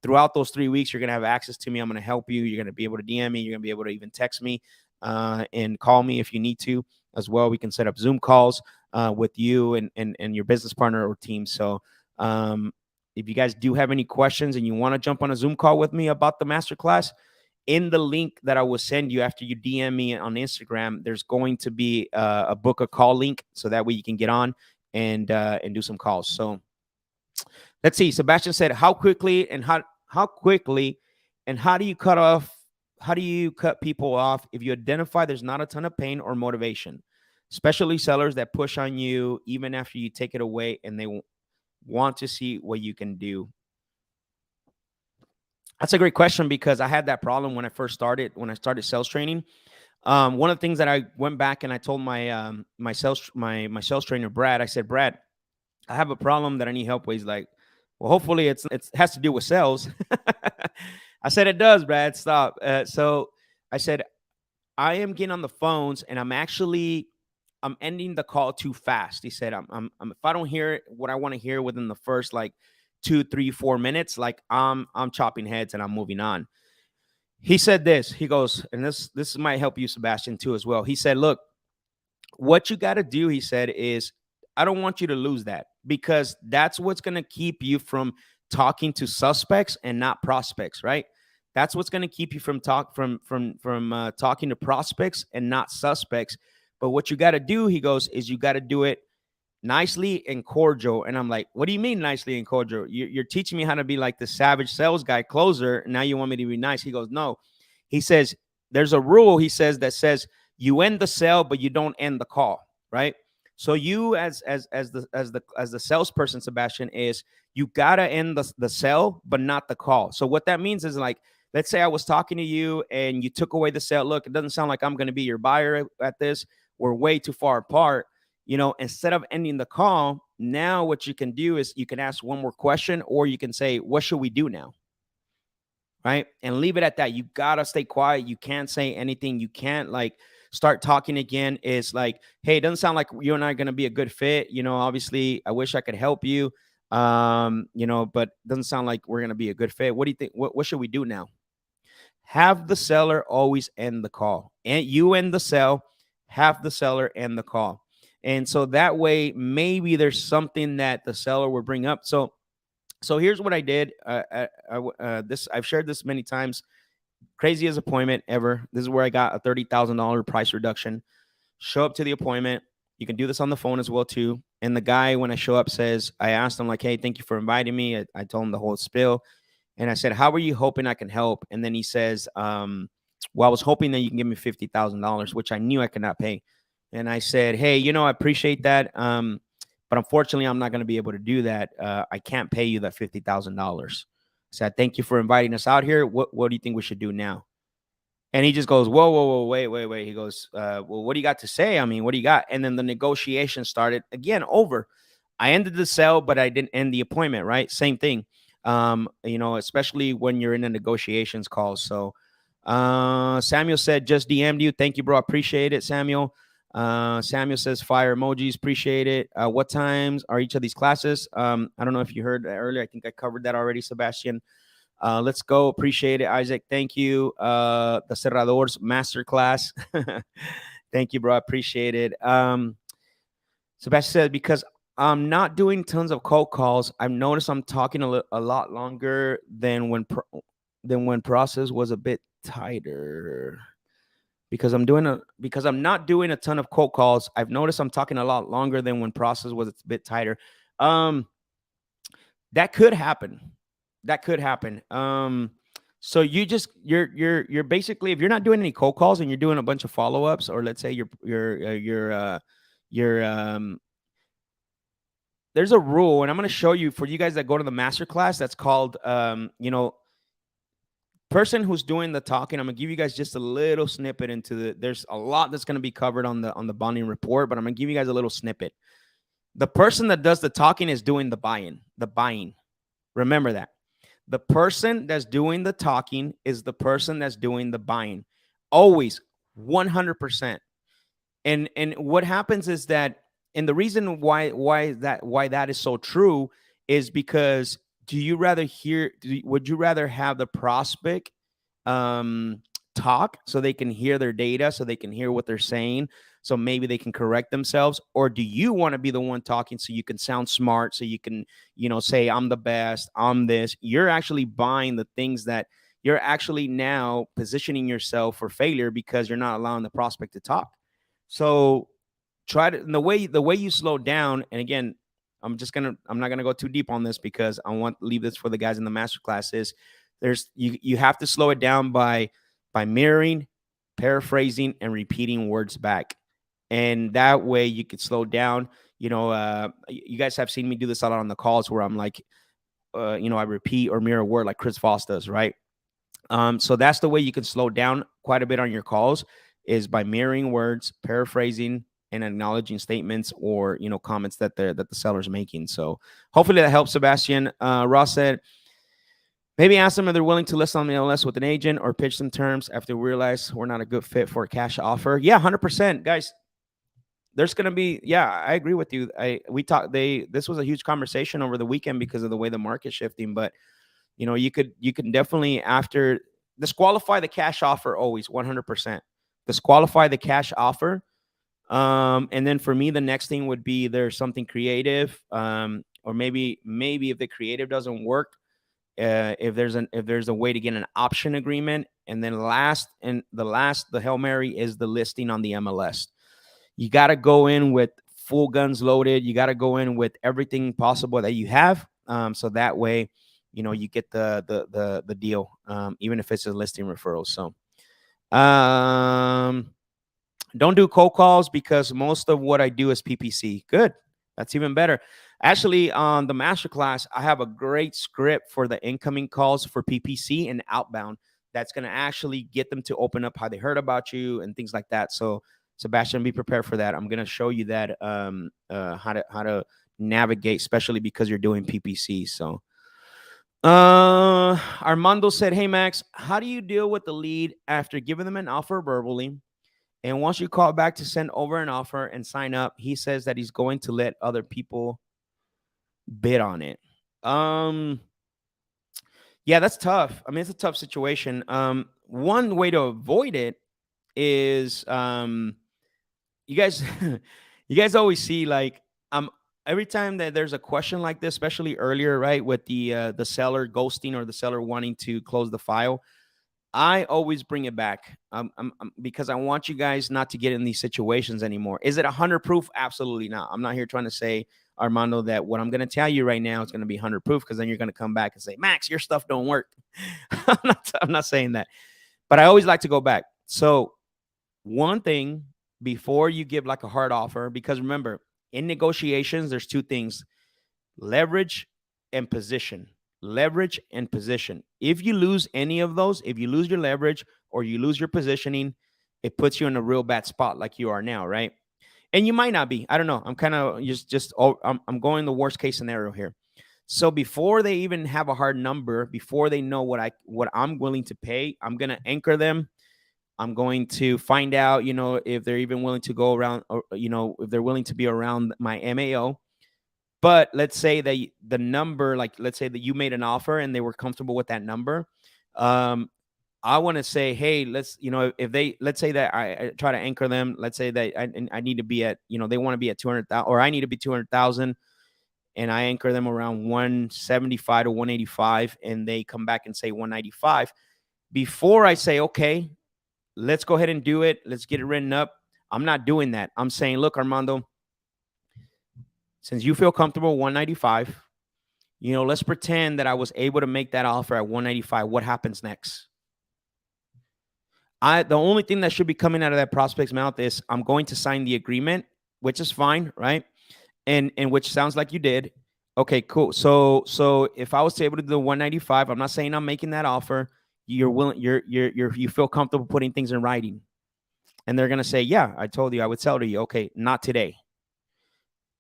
throughout those 3 weeks, you're going to have access to me. I'm going to help you. You're going to be able to DM me. You're going to be able to even text me and call me if you need to as well. We can set up Zoom calls with you and your business partner or team. So if you guys do have any questions and you want to jump on a Zoom call with me about the masterclass, in the link that I will send you after you DM me on Instagram, there's going to be a book a call link, so that way you can get on and do some calls. So let's see. Sebastian said, how quickly and how do you cut people off if you identify there's not a ton of pain or motivation, especially sellers that push on you even after you take it away and they want to see what you can do? That's a great question, because I had that problem when I started sales training. One of the things that I went back and I told my my sales trainer, Brad, I said, Brad, I have a problem that I need help with. He's like, well, hopefully it has to do with sales. I said, it does, Brad, stop. So I said, I am getting on the phones and I'm ending the call too fast. He said, if I don't hear what I want to hear within the first 2, 3, 4 minutes, I'm chopping heads and I'm moving on. He said this. He goes, and this might help you, Sebastian, too, as well. He said, look, what you got to do, he said, is I don't want you to lose that, because that's what's going to keep you from talking to suspects and not prospects, right? That's what's going to keep you from talking to prospects and not suspects. But what you got to do, he goes, is you got to do it nicely and cordial. And I'm like, what do you mean nicely and cordial? You're teaching me how to be like the savage sales guy closer. Now you want me to be nice? He goes, no. He says, there's a rule, he says, that says you end the sale, but you don't end the call, right? So you as the salesperson, Sebastian, is you gotta end the sale, but not the call. So what that means is, like, let's say I was talking to you and you took away the sale. Look, it doesn't sound like I'm going to be your buyer at this. We're way too far apart. Instead of ending the call, now what you can do is you can ask one more question, or you can say, what should we do now? Right? And leave it at that. You got to stay quiet. You can't say anything. You can't start talking again. It's like, hey, it doesn't sound like you and I are going to be a good fit. Obviously I wish I could help you. But it doesn't sound like we're going to be a good fit. What do you think? What should we do now? Have the seller always end the call, and you end the sale, have the seller end the call. And so that way, maybe there's something that the seller will bring up. So here's what I did. I've shared this many times. Craziest appointment ever. This is where I got a $30,000 price reduction. Show up to the appointment. You can do this on the phone as well too. And the guy, when I show up, says, I asked him, like, hey, thank you for inviting me. I told him the whole spiel. And I said, how are you hoping I can help? And then he says, well, I was hoping that you can give me $50,000, which I knew I could not pay. And I said, hey, I appreciate that. But unfortunately, I'm not going to be able to do that. I can't pay you that $50,000. I said, thank you for inviting us out here. What do you think we should do now? And he just goes, whoa, wait. He goes, well, what do you got to say? I mean, what do you got? And then the negotiation started again over. I ended the sale, but I didn't end the appointment, right? Same thing. Especially when you're in a negotiations call. So Samuel said, just DM'd you. Thank you, bro. Appreciate it, Samuel. Samuel says, fire emojis. Appreciate it. What times are each of these classes? I don't know if you heard that earlier. I think I covered that already, Sebastian. Let's go. Appreciate it, Isaac. Thank you. The Cerradors Masterclass. Thank you, bro. I appreciate it. Sebastian said, because I'm not doing tons of cold calls, I've noticed I'm talking a lot longer than when process was a bit tighter. Because I'm not doing a ton of cold calls, I've noticed I'm talking a lot longer than when process was a bit tighter. That could happen. So you're basically, if you're not doing any cold calls and you're doing a bunch of follow-ups, or let's say there's a rule, and I'm going to show you for you guys that go to the masterclass. That's called, person who's doing the talking. I'm going to give you guys just a little snippet there's a lot that's going to be covered on the bonding report, but I'm going to give you guys a little snippet. The person that does the talking is doing the buying. Remember that. The person that's doing the talking is the person that's doing the buying. Always 100%. And what happens is that, and the reason why that is so true is because would you rather have the prospect talk so they can hear their data, so they can hear what they're saying, so maybe they can correct themselves? Or do you want to be the one talking so you can sound smart, so you can, say, I'm the best, I'm this? You're actually buying the things that you're actually now positioning yourself for failure because you're not allowing the prospect to talk. So the way you slow down, and again, I'm not gonna go too deep on this because I want to leave this for the guys in the masterclass. Is you have to slow it down by mirroring, paraphrasing, and repeating words back, and that way you can slow down. You guys have seen me do this a lot on the calls where I'm like, I repeat or mirror a word like Chris Voss does, right? So that's the way you can slow down quite a bit on your calls, is by mirroring words, paraphrasing, and acknowledging statements or comments that the seller's making. So hopefully that helps, Sebastian. Ross said, maybe ask them if they're willing to list on the MLS with an agent, or pitch some terms after we realize we're not a good fit for a cash offer. Yeah, 100%, guys. There's gonna be, I agree with you. This was a huge conversation over the weekend because of the way the market's shifting. But you can definitely, after disqualify the cash offer always 100%. Disqualify the cash offer. And then for me, the next thing would be there's something creative, or maybe if the creative doesn't work, if there's a way to get an option agreement. And then the Hail Mary is the listing on the MLS. You got to go in with full guns loaded. You got to go in with everything possible that you have, so that way, you get the deal, even if it's a listing referral. So, don't do cold calls, because most of what I do is PPC. Good. That's even better. Actually, on the masterclass, I have a great script for the incoming calls for PPC and outbound that's going to actually get them to open up how they heard about you and things like that. So, Sebastian, be prepared for that. I'm going to show you that, how to navigate, especially because you're doing PPC. So, Armando said, "Hey Max, how do you deal with the lead after giving them an offer verbally, and once you call back to send over an offer and sign up, he says that he's going to let other people bid on it?" Yeah, that's tough. I mean, it's a tough situation. One way to avoid it is, you guys you guys always see, like, every time that there's a question like this, especially earlier, right, with the seller ghosting or the seller wanting to close the file, I always bring it back, because I want you guys not to get in these situations anymore. Is it 100 proof? Absolutely not. I'm not here trying to say, Armando, that what I'm going to tell you right now is going to be 100 proof, because then you're going to come back and say, Max, your stuff don't work. I'm not saying that, but I always like to go back. So one thing, before you give like a hard offer, because remember, in negotiations, there's two things: leverage and position. Leverage and position. If you lose any of those, if you lose your leverage or you lose your positioning, it puts you in a real bad spot like you are now, right? And you might not be. I don't know. I'm kind of I'm going the worst case scenario here. So before they even have a hard number, before they know what I'm willing to pay, I'm gonna anchor them. I'm going to find out, if they're even willing to go around, or, if they're willing to be around my MAO. But let's say that the number, like, let's say that you made an offer and they were comfortable with that number. I want to say, hey, let's say that I try to anchor them. Let's say that I need to be at, they want to be at 200,000, or I need to be 200,000, and I anchor them around 175 to 185, and they come back and say 195. Before I say, okay, let's go ahead and do it, let's get it written up, I'm not doing that. I'm saying, look, Armando, since you feel comfortable 195, let's pretend that I was able to make that offer at 195. What happens next? The only thing that should be coming out of that prospect's mouth is, I'm going to sign the agreement, which is fine, right? And which sounds like you did. Okay, cool. So if I was able to do the 195, I'm not saying I'm making that offer. You're willing, you feel comfortable putting things in writing. And they're going to say, yeah, I told you I would sell to you. Okay, not today.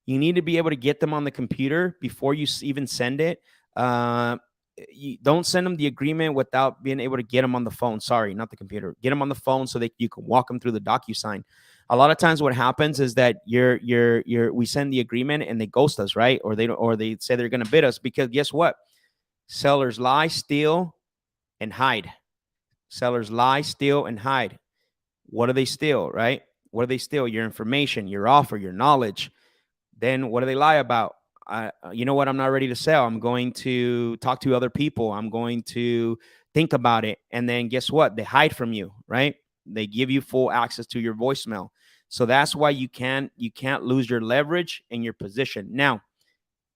You need to be able to get them on the computer before you even send it. You don't send them the agreement without being able to get them on the phone. Sorry, not the computer. Get them on the phone so that you can walk them through the DocuSign. A lot of times what happens is that we send the agreement and they ghost us, right? Or they say they're going to bid us, because guess what? Sellers lie, steal, and hide. Sellers lie, steal, and hide. What do they steal, right? What do they steal? Your information, your offer, your knowledge. Then what do they lie about? You know what? I'm not ready to sell. I'm going to talk to other people. I'm going to think about it. And then guess what? They hide from you, right? They give you full access to your voicemail. So that's why you can't lose your leverage and your position. Now,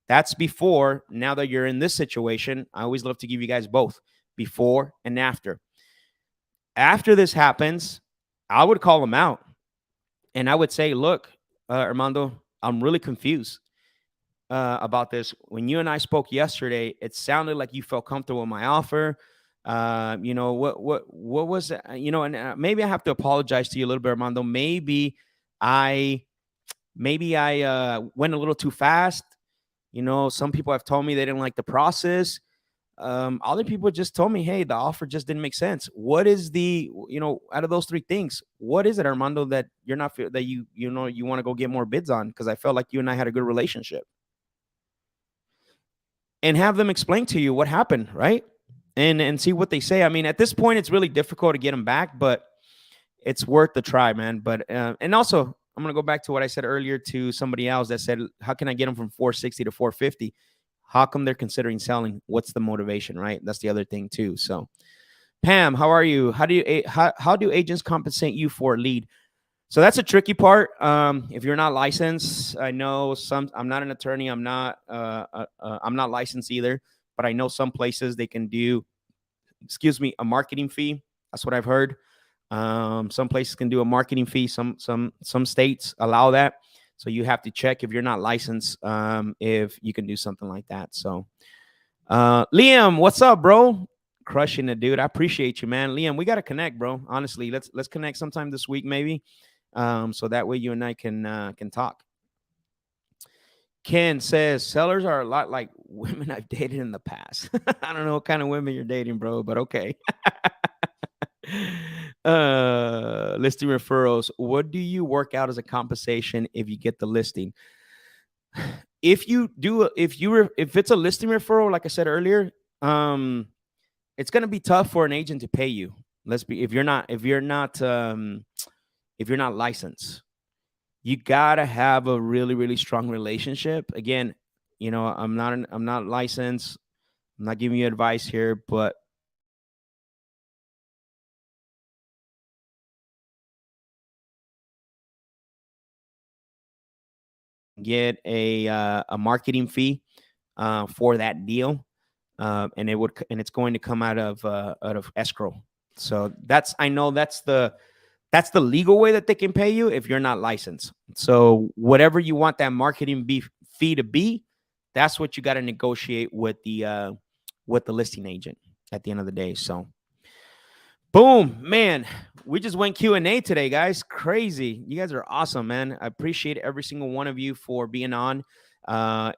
that's before. Now that you're in this situation, I always love to give you guys both, before and after. After this happens, I would call them out and I would say, look, Armando, I'm really confused about this. When you and I spoke yesterday, it sounded like you felt comfortable with my offer. What was it? And maybe I have to apologize to you a little bit, Armando. Maybe I went a little too fast. Some people have told me they didn't like the process. Other people just told me, hey, the offer just didn't make sense. What is out of those three things, what is it, Armando, that you're not that you want to go get more bids on? Because I felt like you and I had a good relationship. And have them explain to you what happened, right? and see what they say. I mean, at this point, it's really difficult to get them back, but it's worth the try, man. But and also, I'm gonna go back to what I said earlier to somebody else that said, "How can I get them from 460 to 450?" How come they're considering selling? What's the motivation, right? That's the other thing too. So, Pam, how are you? How do agents compensate you for a lead? So that's a tricky part. If you're not licensed, I know some. I'm not an attorney. I'm not licensed either. But I know some places they can do, excuse me, a marketing fee. That's what I've heard. Some places can do a marketing fee. Some states allow that. So you have to check if you're not licensed, if you can do something like that. So, Liam, what's up, bro? Crushing it, dude. I appreciate you, man. Liam, we got to connect, bro. Honestly, let's connect sometime this week, maybe. So that way you and I can talk. Ken says sellers are a lot like women I've dated in the past. I don't know what kind of women you're dating, bro, but okay. Listing referrals. What do you work out as a compensation if you get the listing? If it's a listing referral, like I said earlier, it's gonna be tough for an agent to pay you. If you're not licensed, you gotta have a really, really strong relationship. Again, I'm not licensed. I'm not giving you advice here, but get a marketing fee for that deal, and it's going to come out of escrow. So I know that's the legal way that they can pay you if you're not licensed. So whatever you want that marketing fee to be, that's what you got to negotiate with the listing agent at the end of the day. So boom, man, we just went Q&A today, guys. Crazy. You guys are awesome, man. I appreciate every single one of you for being on.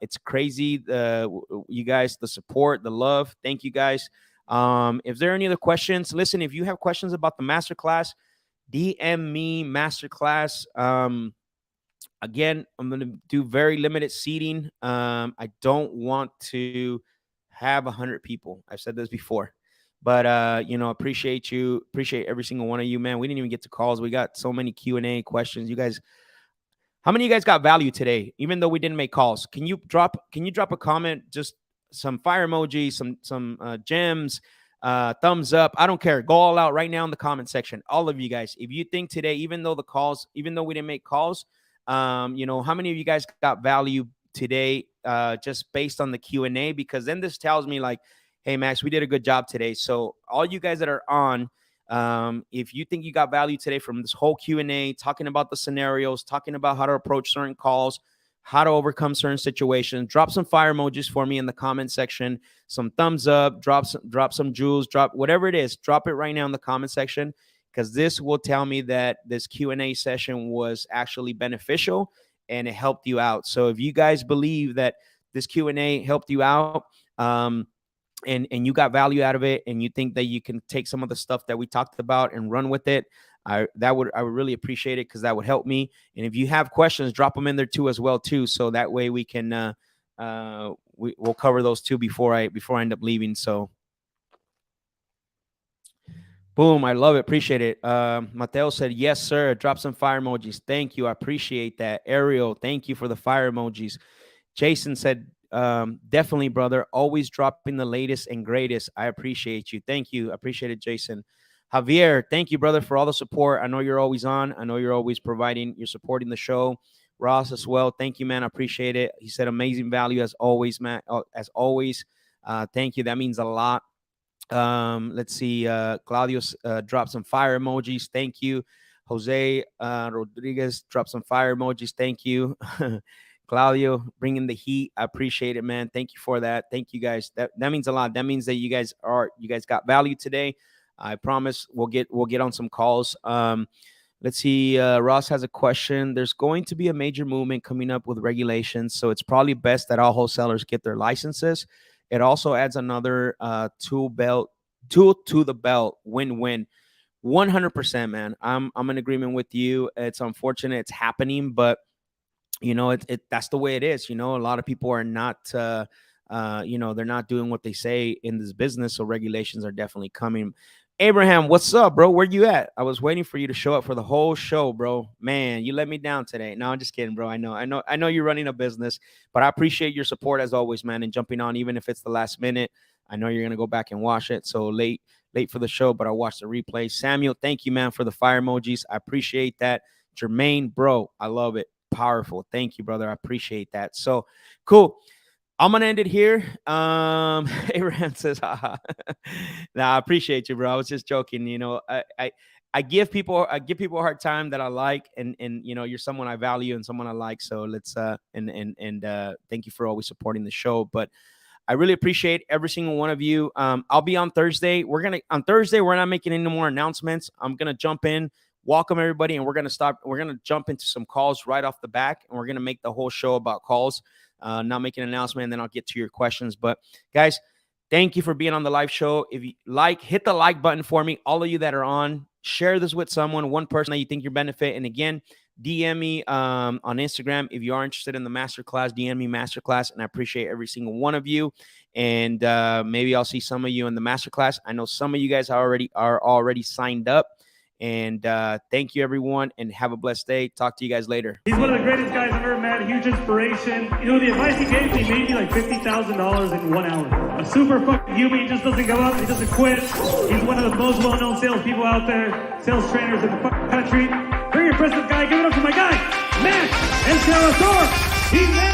It's crazy. You guys, the support, the love. Thank you, guys. If there are any other questions, listen, if you have questions about the masterclass, DM me. Masterclass. Again, I'm going to do very limited seating. I don't want to have 100 people. I've said this before. But appreciate every single one of you, man. We didn't even get to calls. We got so many Q&A questions. You guys, how many of you guys got value today? Even though we didn't make calls, can you drop a comment? Just some fire emojis, some gems, thumbs up. I don't care. Go all out right now in the comment section. All of you guys, if you think today, even though we didn't make calls, how many of you guys got value today, just based on the Q&A? Because then this tells me like, hey, Max, we did a good job today. So all you guys that are on, if you think you got value today from this whole Q&A, talking about the scenarios, talking about how to approach certain calls, how to overcome certain situations, drop some fire emojis for me in the comment section, some thumbs up, drop some jewels, drop whatever it is, drop it right now in the comment section, because this will tell me that this Q&A session was actually beneficial and it helped you out. So if you guys believe that this Q&A helped you out, and you got value out of it, and you think that you can take some of the stuff that we talked about and run with it, I would really appreciate it, because that would help me. And if you have questions, drop them in there too as well too, so that way we can we'll cover those too before I end up leaving. So boom, I love it, appreciate it. Mateo said yes sir, drop some fire emojis. Thank you, I appreciate that. Ariel, thank you for the fire emojis. Jason said definitely, brother, always dropping the latest and greatest. I appreciate you. Thank you. I appreciate it, Jason. Javier, thank you, brother, for all the support. I know you're always on. I know you're always you're supporting the show. Ross as well. Thank you, man. I appreciate it. He said amazing value as always, man. As always. Thank you. That means a lot. Let's see. Claudio dropped some fire emojis. Thank you. Jose Rodriguez dropped some fire emojis. Thank you. Claudio, bringing the heat. I appreciate it, man. Thank you for that. Thank you, guys. That means a lot. That means that you guys got value today. I promise we'll get on some calls. Let's see. Ross has a question. There's going to be a major movement coming up with regulations, so it's probably best that all wholesalers get their licenses. It also adds another tool to the belt. Win-win. 100%, man. I'm in agreement with you. It's unfortunate it's happening, but that's the way it is. A lot of people are not they're not doing what they say in this business. So regulations are definitely coming. Abraham, what's up, bro? Where you at? I was waiting for you to show up for the whole show, bro. Man, you let me down today. No, I'm just kidding, bro. I know you're running a business, but I appreciate your support as always, man, and jumping on, even if it's the last minute. I know you're going to go back and watch it. So late for the show, but I watched the replay. Samuel, thank you, man, for the fire emojis. I appreciate that. Jermaine, bro, I love it. Powerful. Thank you, brother. I appreciate that. So cool. I'm gonna end it here. Abraham says, haha. Nah, I appreciate you, bro. I was just joking. I give people a hard time that I like, and you're someone I value and someone I like. So let's thank you for always supporting the show. But I really appreciate every single one of you. I'll be on Thursday. On Thursday, we're not making any more announcements. I'm gonna jump in, welcome everybody, and we're gonna jump into some calls right off the back, and we're gonna make the whole show about calls. Not making an announcement, and then I'll get to your questions. But guys, thank you for being on the live show. If you hit the like button for me. All of you that are on, share this with someone, one person that you think you benefit. And again, DM me on Instagram if you are interested in the masterclass. DM me masterclass, and I appreciate every single one of you. And maybe I'll see some of you in the masterclass. I know some of you guys are already signed up. And thank you, everyone, and have a blessed day. Talk to you guys later. He's one of the greatest guys I've ever met, a huge inspiration. The advice he gave me made me like $50,000 in 1 hour. A super fucking human. He just doesn't go up. He doesn't quit. He's one of the most well-known salespeople out there, sales trainers in the fucking country. Very impressive guy. Give it up to my guy, Max Jimenez.